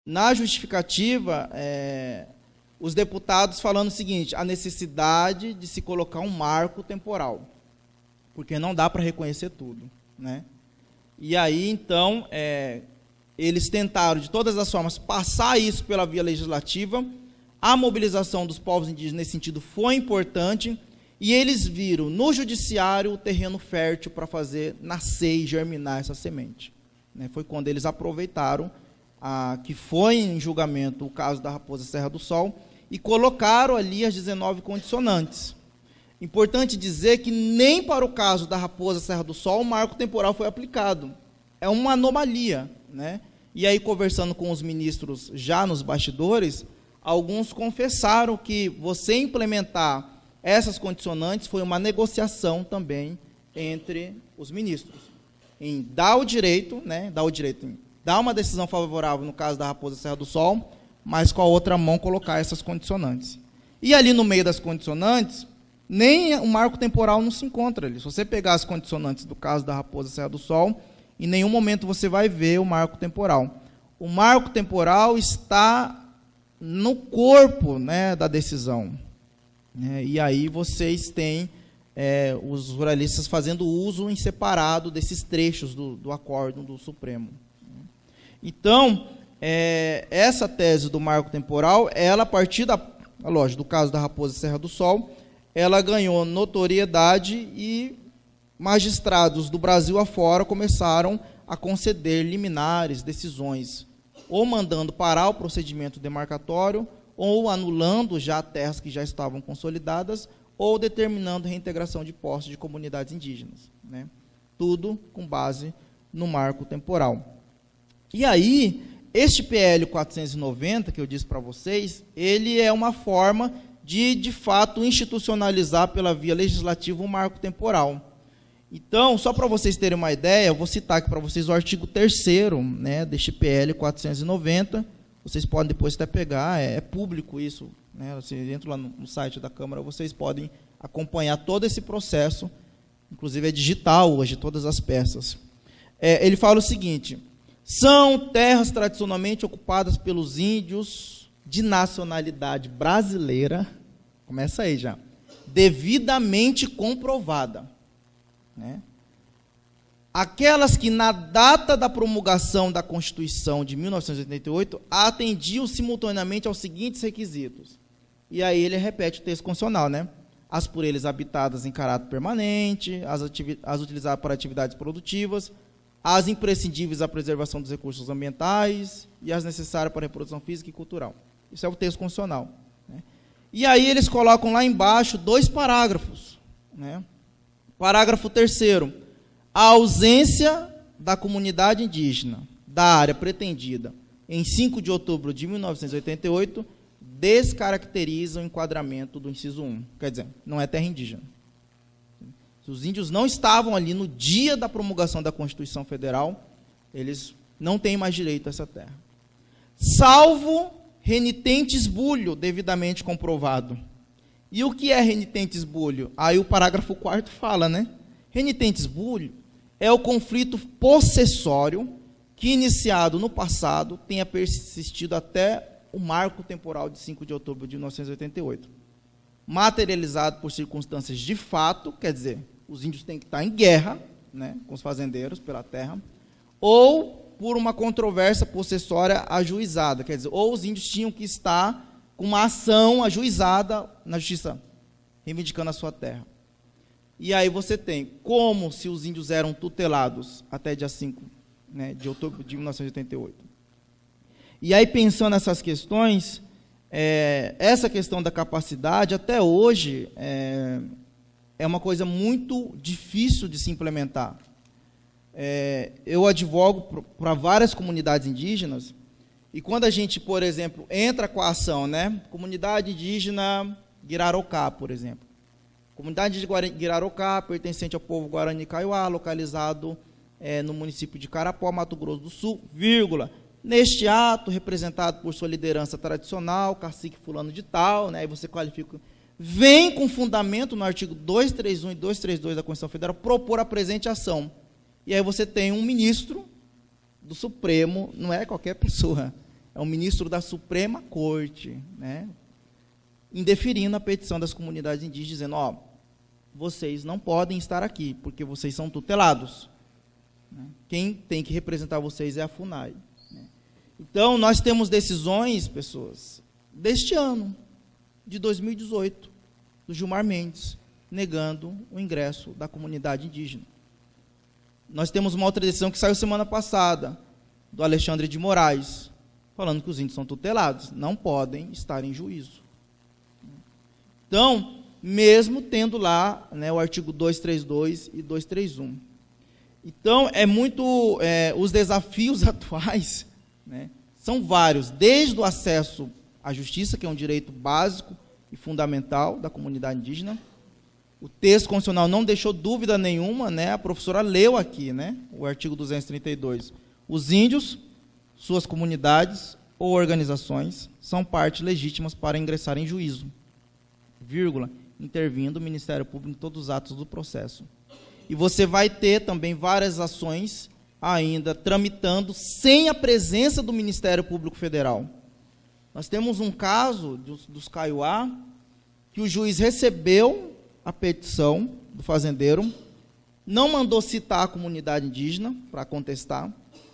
na justificativa, os deputados falando o seguinte: a necessidade de se colocar um marco temporal, porque não dá para reconhecer tudo, né? E aí, então, eles tentaram, de todas as formas, passar isso pela via legislativa. A mobilização dos povos indígenas nesse sentido foi importante, e eles viram no judiciário o terreno fértil para fazer nascer e germinar essa semente. Né? Foi quando eles aproveitaram que foi em julgamento o caso da Raposa Serra do Sol, e colocaram ali as 19 condicionantes. Importante dizer que nem para o caso da Raposa Serra do Sol o marco temporal foi aplicado. É uma anomalia, né? E aí, conversando com os ministros já nos bastidores, alguns confessaram que você implementar essas condicionantes foi uma negociação também entre os ministros, em dar o direito, né, dar uma decisão favorável no caso da Raposa Serra do Sol, mas com a outra mão colocar essas condicionantes. E ali no meio das condicionantes, nem o marco temporal não se encontra ali. Se você pegar as condicionantes do caso da Raposa Serra do Sol, em nenhum momento você vai ver o marco temporal. O marco temporal está no corpo, né, da decisão. E aí vocês têm os ruralistas fazendo uso em separado desses trechos do acórdão do Supremo. Então, essa tese do marco temporal, ela, a partir do caso da Raposa Serra do Sol, ela ganhou notoriedade e magistrados do Brasil afora começaram a conceder liminares, decisões, ou mandando parar o procedimento demarcatório, ou anulando já terras que já estavam consolidadas, ou determinando reintegração de posses de comunidades indígenas, né? Tudo com base no marco temporal. E aí, este PL 490, que eu disse para vocês, ele é uma forma de fato, institucionalizar pela via legislativa o marco temporal. Então, só para vocês terem uma ideia, eu vou citar aqui para vocês o artigo 3º, né, deste PL 490, vocês podem depois até pegar, é público isso, né, você entra lá no site da Câmara, vocês podem acompanhar todo esse processo, inclusive é digital hoje, todas as peças. Ele fala o seguinte: são terras tradicionalmente ocupadas pelos índios de nacionalidade brasileira, começa aí já, devidamente comprovada, né? Aquelas que na data da promulgação da Constituição de 1988 atendiam simultaneamente aos seguintes requisitos. E aí ele repete o texto constitucional, né? As por eles habitadas em caráter permanente, as utilizadas para atividades produtivas, as imprescindíveis à preservação dos recursos ambientais e as necessárias para a reprodução física e cultural. Isso é o texto constitucional, né? E aí eles colocam lá embaixo 2 parágrafos, né? Parágrafo 3º. A ausência da comunidade indígena da área pretendida em 5 de outubro de 1988 descaracteriza o enquadramento do inciso 1. Quer dizer, não é terra indígena. Se os índios não estavam ali no dia da promulgação da Constituição Federal, eles não têm mais direito a essa terra. Salvo renitente esbulho devidamente comprovado. E o que é renitente esbulho? Aí o parágrafo 4º fala, né? Renitente esbulho é o conflito possessório que, iniciado no passado, tenha persistido até o marco temporal de 5 de outubro de 1988. Materializado por circunstâncias de fato, quer dizer, os índios têm que estar em guerra, né, com os fazendeiros pela terra, ou por uma controvérsia possessória ajuizada, quer dizer, ou os índios tinham que estar com uma ação ajuizada na justiça, reivindicando a sua terra. E aí você tem, como se os índios eram tutelados até dia 5, né, de outubro de 1988. E aí, pensando nessas questões, essa questão da capacidade, até hoje, é uma coisa muito difícil de se implementar. Eu advogo para várias comunidades indígenas, e quando a gente, por exemplo, entra com a ação, né, comunidade indígena Guirarocá, por exemplo, comunidade de Guirarocá, pertencente ao povo Guarani Kaiowá, localizado no município de Carapó, Mato Grosso do Sul, vírgula, neste ato, representado por sua liderança tradicional, cacique fulano de tal, né, aí você qualifica, vem com fundamento no artigo 231 e 232 da Constituição Federal, propor a presente ação. E aí você tem um ministro do Supremo, não é qualquer pessoa, é um ministro da Suprema Corte, né, indeferindo a petição das comunidades indígenas, dizendo, ó, vocês não podem estar aqui, porque vocês são tutelados. Quem tem que representar vocês é a FUNAI. Então, nós temos decisões, pessoas, deste ano, de 2018, do Gilmar Mendes, negando o ingresso da comunidade indígena. Nós temos uma outra decisão que saiu semana passada, do Alexandre de Moraes, falando que os índios são tutelados, não podem estar em juízo. Então, mesmo tendo lá, né, o artigo 232 e 231. Então, os desafios atuais, né, são vários, desde o acesso à justiça, que é um direito básico e fundamental da comunidade indígena. O texto constitucional não deixou dúvida nenhuma, né, a professora leu aqui, né, o artigo 232. Os índios, suas comunidades ou organizações são partes legítimas para ingressar em juízo, vírgula, intervindo o Ministério Público em todos os atos do processo. E você vai ter também várias ações ainda tramitando sem a presença do Ministério Público Federal. Nós temos um caso dos Kaiowá, que o juiz recebeu a petição do fazendeiro, não mandou citar a comunidade indígena para contestar,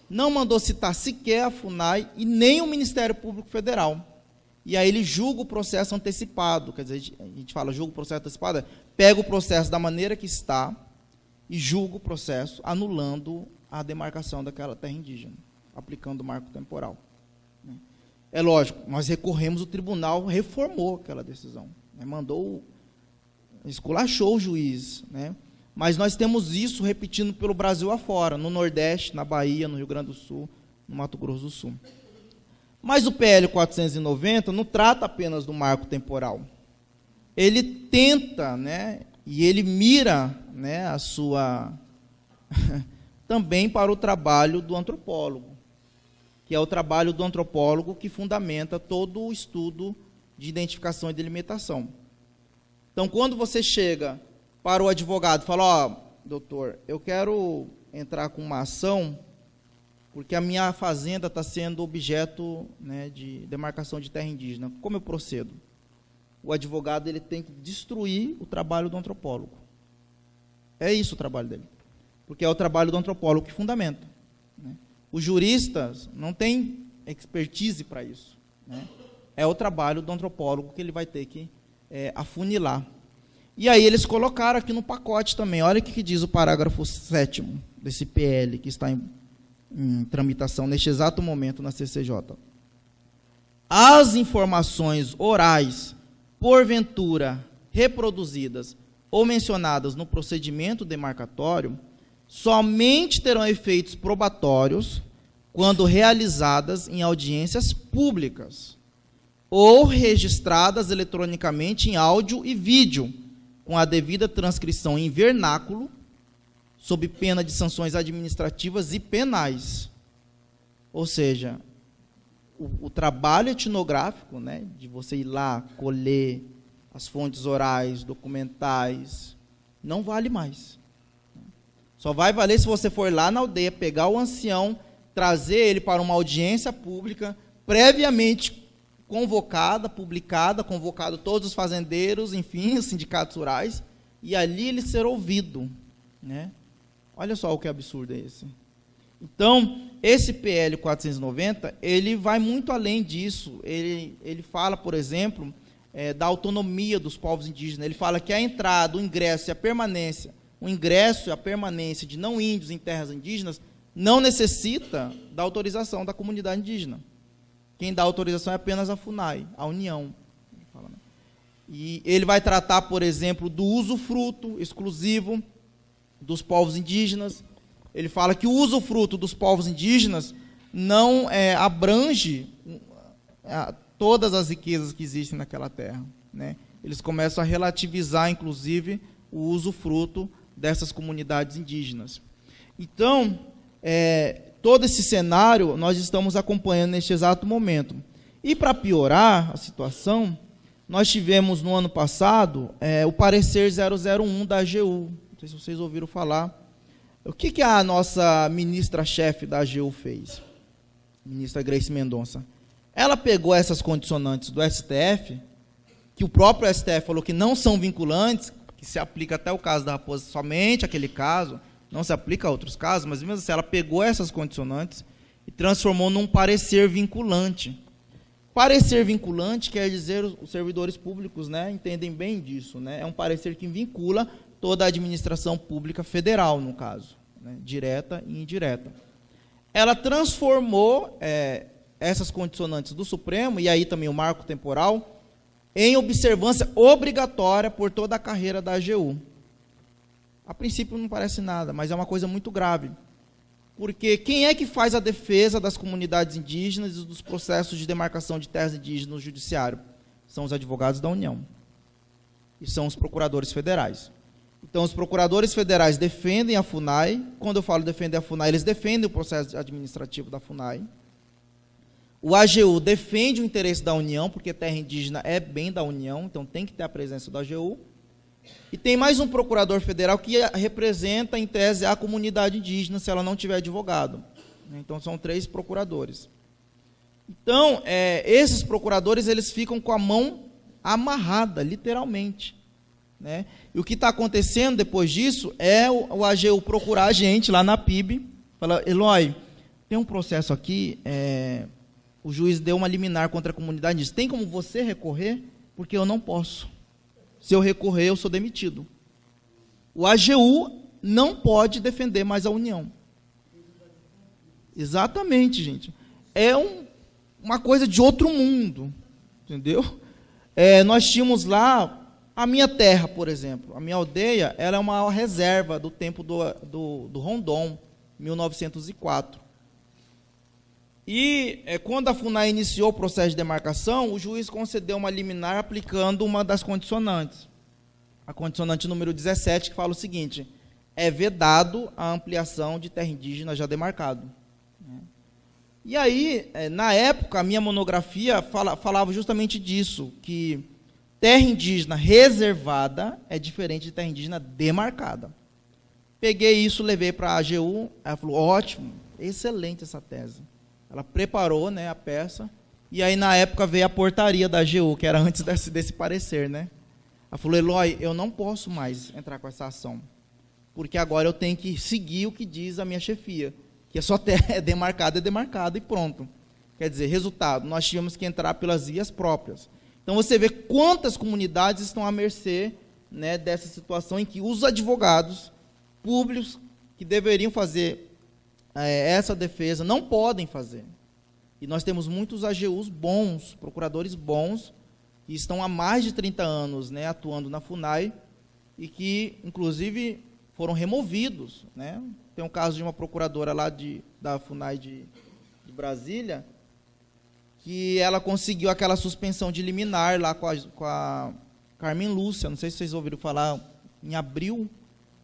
não mandou citar sequer a FUNAI e nem o Ministério Público Federal. E aí ele julga o processo antecipado, quer dizer, a gente fala julga o processo antecipado, pega o processo da maneira que está e julga o processo, anulando a demarcação daquela terra indígena, aplicando o marco temporal. É lógico, nós recorremos, o tribunal reformou aquela decisão, né, esculachou o juiz, né, mas nós temos isso repetindo pelo Brasil afora, no Nordeste, na Bahia, no Rio Grande do Sul, no Mato Grosso do Sul. Mas o PL 490 não trata apenas do marco temporal. Ele tenta, né, e ele mira, né, a sua também para o trabalho do antropólogo, que é o trabalho do antropólogo que fundamenta todo o estudo de identificação e delimitação. Então, quando você chega para o advogado e fala, ó, doutor, eu quero entrar com uma ação porque a minha fazenda está sendo objeto, né, de demarcação de terra indígena, como eu procedo? O advogado ele tem que destruir o trabalho do antropólogo. É isso o trabalho dele, porque é o trabalho do antropólogo que fundamenta, né? Os juristas não têm expertise para isso, né? É o trabalho do antropólogo que ele vai ter que afunilar. E aí eles colocaram aqui no pacote também, olha o que diz o parágrafo 7º desse PL que está em tramitação neste exato momento na CCJ. As informações orais, porventura reproduzidas ou mencionadas no procedimento demarcatório, somente terão efeitos probatórios quando realizadas em audiências públicas ou registradas eletronicamente em áudio e vídeo, com a devida transcrição em vernáculo, sob pena de sanções administrativas e penais. Ou seja, o trabalho etnográfico, né, de você ir lá, colher as fontes orais, documentais, não vale mais. Só vai valer se você for lá na aldeia, pegar o ancião, trazer ele para uma audiência pública, previamente convocada, publicada, convocado todos os fazendeiros, enfim, os sindicatos rurais, e ali ele ser ouvido, né? Olha só o que absurdo é esse. Então, esse PL 490, ele vai muito além disso. Ele fala, por exemplo, da autonomia dos povos indígenas. Ele fala que a entrada, o ingresso e a permanência, de não índios em terras indígenas não necessita da autorização da comunidade indígena. Quem dá autorização é apenas a FUNAI, a União. E ele vai tratar, por exemplo, do usufruto exclusivo dos povos indígenas. Ele fala que o usufruto dos povos indígenas não abrange todas as riquezas que existem naquela terra, né? Eles começam a relativizar, inclusive, o usufruto dessas comunidades indígenas. Então, todo esse cenário nós estamos acompanhando neste exato momento. E para piorar a situação, nós tivemos no ano passado o parecer 001 da AGU. Não sei se vocês ouviram falar. O que a nossa ministra-chefe da AGU fez? Ministra Grace Mendonça. Ela pegou essas condicionantes do STF, que o próprio STF falou que não são vinculantes, que se aplica até o caso da Raposa, somente aquele caso, não se aplica a outros casos, mas mesmo assim ela pegou essas condicionantes e transformou num parecer vinculante. Parecer vinculante quer dizer, os servidores públicos, né, entendem bem disso, né? É um parecer que vincula toda a administração pública federal, no caso, né, direta e indireta. Ela transformou essas condicionantes do Supremo, e aí também o marco temporal, em observância obrigatória por toda a carreira da AGU. A princípio não parece nada, mas é uma coisa muito grave. Porque quem é que faz a defesa das comunidades indígenas e dos processos de demarcação de terras indígenas no judiciário? São os advogados da União. E são os procuradores federais. Então, os procuradores federais defendem a FUNAI. Quando eu falo defender a FUNAI, eles defendem o processo administrativo da FUNAI. O AGU defende o interesse da União, porque terra indígena é bem da União, então tem que ter a presença do AGU. E tem mais um procurador federal que representa, em tese, a comunidade indígena, se ela não tiver advogado. Então, são 3 procuradores. Então, esses procuradores, eles ficam com a mão amarrada, literalmente, né? E o que está acontecendo depois disso é o AGU procurar a gente lá na PIB, falar: Eloy, tem um processo aqui, o juiz deu uma liminar contra a comunidade indígena, tem como você recorrer? Porque eu não posso. Se eu recorrer, eu sou demitido. O AGU não pode defender mais a União. Exatamente, gente. É uma coisa de outro mundo, entendeu? Nós tínhamos lá a minha terra, por exemplo, a minha aldeia, ela é uma reserva do tempo do Rondon, 1904. E quando a FUNAI iniciou o processo de demarcação, o juiz concedeu uma liminar aplicando uma das condicionantes. A condicionante número 17, que fala o seguinte: é vedado a ampliação de terra indígena já demarcado. E aí, na época, a minha monografia falava justamente disso, que terra indígena reservada é diferente de terra indígena demarcada. Peguei isso, levei para a AGU, ela falou: ótimo, excelente essa tese. Ela preparou, né, a peça, e aí na época veio a portaria da AGU, que era antes desse parecer, né? Ela falou: Eloy, eu não posso mais entrar com essa ação, porque agora eu tenho que seguir o que diz a minha chefia, que a sua terra é demarcada e pronto. Quer dizer, resultado, nós tínhamos que entrar pelas vias próprias. Então você vê quantas comunidades estão à mercê, né, dessa situação em que os advogados públicos que deveriam fazer essa defesa não podem fazer. E nós temos muitos AGUs bons, procuradores bons, que estão há mais de 30 anos, né, atuando na FUNAI e que, inclusive, foram removidos, né? Tem um caso de uma procuradora lá da FUNAI de Brasília, que ela conseguiu aquela suspensão de liminar lá com a Carmen Lúcia, não sei se vocês ouviram falar, em abril,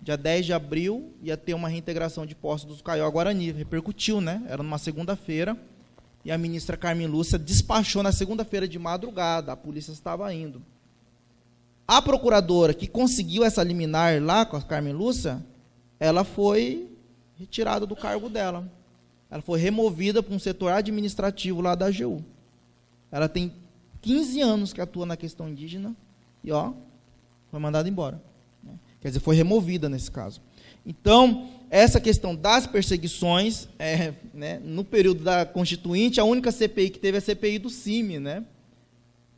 dia 10 de abril, ia ter uma reintegração de posse dos Kaiowá-Guarani, repercutiu, né? Era numa segunda-feira, e a ministra Carmen Lúcia despachou na segunda-feira de madrugada, a polícia estava indo. A procuradora que conseguiu essa liminar lá com a Carmen Lúcia, ela foi retirada do cargo dela. Ela foi removida para um setor administrativo lá da AGU. Ela tem 15 anos que atua na questão indígena e, foi mandada embora. Quer dizer, foi removida nesse caso. Então, essa questão das perseguições, né, no período da Constituinte, a única CPI que teve é a CPI do CIMI, né?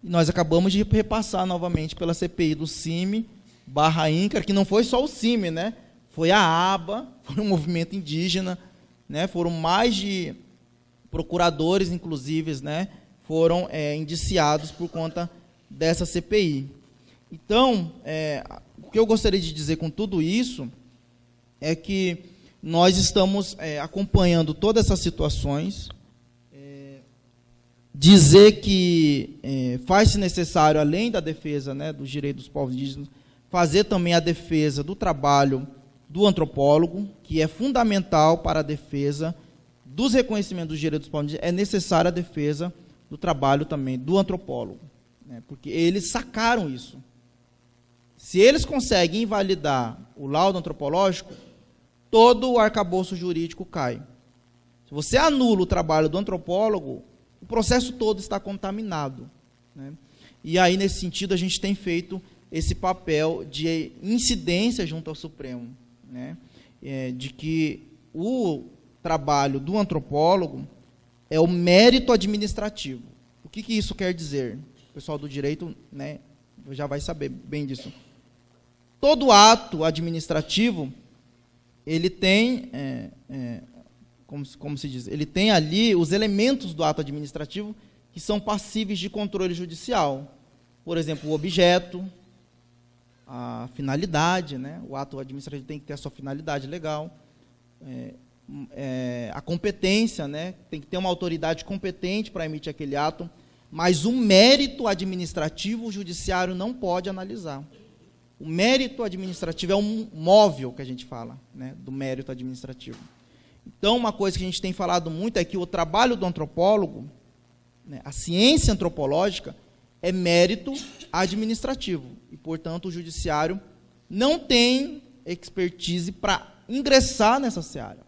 E nós acabamos de repassar novamente pela CPI do CIMI, /INCRA, que não foi só o CIMI, né? Foi a ABA, foi um movimento indígena, né? Foram mais de procuradores, inclusive, né? Foram indiciados por conta dessa CPI. Então, o que eu gostaria de dizer com tudo isso é que nós estamos acompanhando todas essas situações, dizer que faz-se necessário, além da defesa, né, dos direitos dos povos indígenas, fazer também a defesa do trabalho do antropólogo, que é fundamental para a defesa dos reconhecimentos dos direitos dos povos indígenas, é necessária a defesa do trabalho também do antropólogo, né, porque eles sacaram isso. Se eles conseguem invalidar o laudo antropológico, todo o arcabouço jurídico cai. Se você anula o trabalho do antropólogo, o processo todo está contaminado, né? E aí, nesse sentido, a gente tem feito esse papel de incidência junto ao Supremo, né? De que o trabalho do antropólogo é o mérito administrativo. O que isso quer dizer? O pessoal do direito, né, já vai saber bem disso. Todo ato administrativo, ele tem, como se diz, ele tem ali os elementos do ato administrativo que são passíveis de controle judicial. Por exemplo, o objeto, a finalidade, né? O ato administrativo tem que ter a sua finalidade legal, a competência, né? Tem que ter uma autoridade competente para emitir aquele ato, mas o mérito administrativo o judiciário não pode analisar. O mérito administrativo é um móvel que a gente fala, né, do mérito administrativo. Então, uma coisa que a gente tem falado muito é que o trabalho do antropólogo, né, a ciência antropológica, é mérito administrativo. E, portanto, o judiciário não tem expertise para ingressar nessa seara,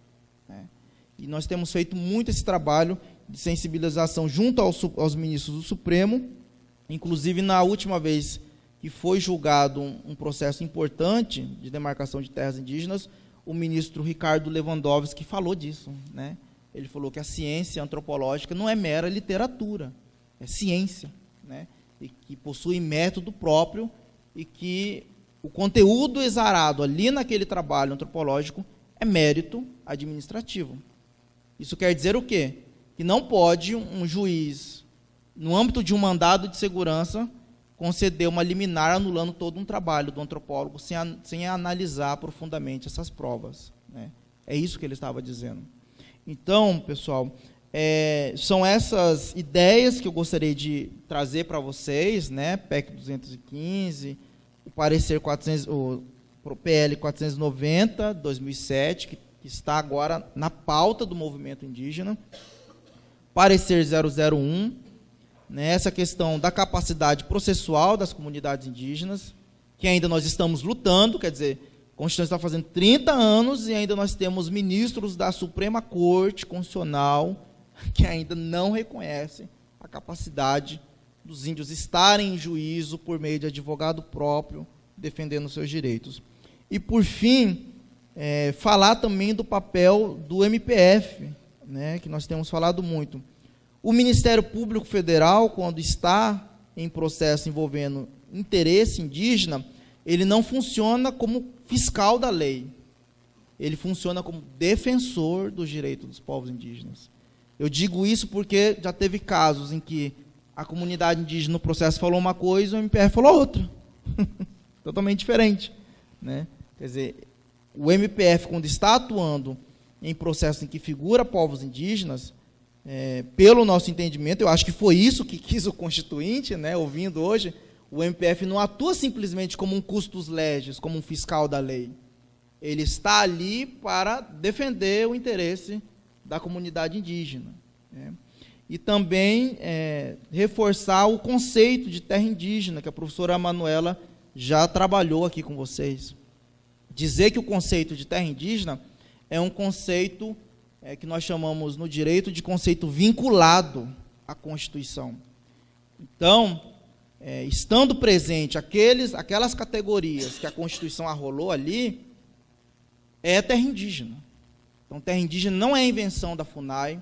né? E nós temos feito muito esse trabalho de sensibilização junto aos ministros do Supremo. Inclusive, na última vez que foi julgado um processo importante de demarcação de terras indígenas, o ministro Ricardo Lewandowski falou disso, né? Ele falou que a ciência antropológica não é mera literatura, é ciência, né? E que possui método próprio e que o conteúdo exarado ali naquele trabalho antropológico é mérito administrativo. Isso quer dizer o quê? Que não pode um juiz, no âmbito de um mandado de segurança, conceder uma liminar anulando todo um trabalho do antropólogo sem analisar profundamente essas provas, né? É isso que ele estava dizendo. Então, pessoal, são essas ideias que eu gostaria de trazer para vocês, né? PEC 215, o parecer 400, o PL 490, 2007, que está agora na pauta do movimento indígena, parecer 001, né, essa questão da capacidade processual das comunidades indígenas, que ainda nós estamos lutando, quer dizer, a Constituição está fazendo 30 anos e ainda nós temos ministros da Suprema Corte Constitucional que ainda não reconhecem a capacidade dos índios estarem em juízo por meio de advogado próprio, defendendo seus direitos. E, por fim, falar também do papel do MPF, né, que nós temos falado muito. O Ministério Público Federal, quando está em processo envolvendo interesse indígena, ele não funciona como fiscal da lei. Ele funciona como defensor dos direitos dos povos indígenas. Eu digo isso porque já teve casos em que a comunidade indígena no processo falou uma coisa e o MPF falou outra. Totalmente diferente, né? Quer dizer, o MPF, quando está atuando em processo em que figura povos indígenas, pelo nosso entendimento, eu acho que foi isso que quis o Constituinte, né, ouvindo hoje, o MPF não atua simplesmente como um custos legis, como um fiscal da lei. Ele está ali para defender o interesse da comunidade indígena, né? E também reforçar o conceito de terra indígena, que a professora Manuela já trabalhou aqui com vocês. Dizer que o conceito de terra indígena é um conceito que nós chamamos no direito de conceito vinculado à Constituição. Então, estando presente aquelas categorias que a Constituição arrolou ali, é terra indígena. Então, terra indígena não é invenção da FUNAI,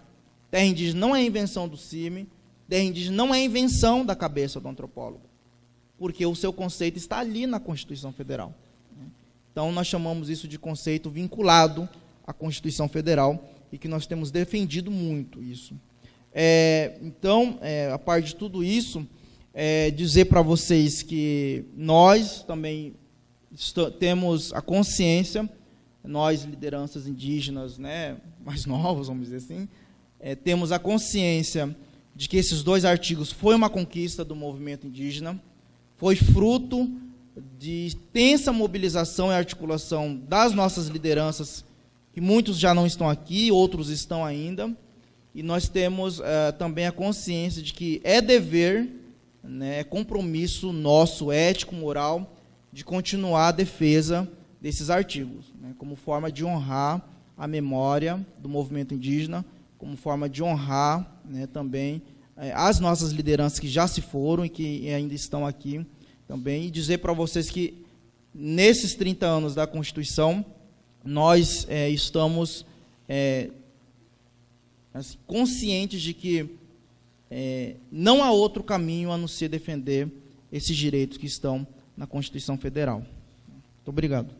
terra indígena não é invenção do CIMI, terra indígena não é invenção da cabeça do antropólogo, porque o seu conceito está ali na Constituição Federal. Então, nós chamamos isso de conceito vinculado à Constituição Federal e que nós temos defendido muito isso. Então, a par de tudo isso, dizer para vocês que nós também temos a consciência, nós, lideranças indígenas, né, mais novos, vamos dizer assim, temos a consciência de que esses 2 artigos foi uma conquista do movimento indígena, foi fruto de intensa mobilização e articulação das nossas lideranças, que muitos já não estão aqui, outros estão ainda, e nós temos também a consciência de que é dever, né, é compromisso nosso, ético, moral, de continuar a defesa desses artigos, né, como forma de honrar a memória do movimento indígena, como forma de honrar, né, também as nossas lideranças que já se foram e que ainda estão aqui também, e dizer para vocês que nesses 30 anos da Constituição, nós estamos assim, conscientes de que não há outro caminho a não ser defender esses direitos que estão na Constituição Federal. Muito obrigado.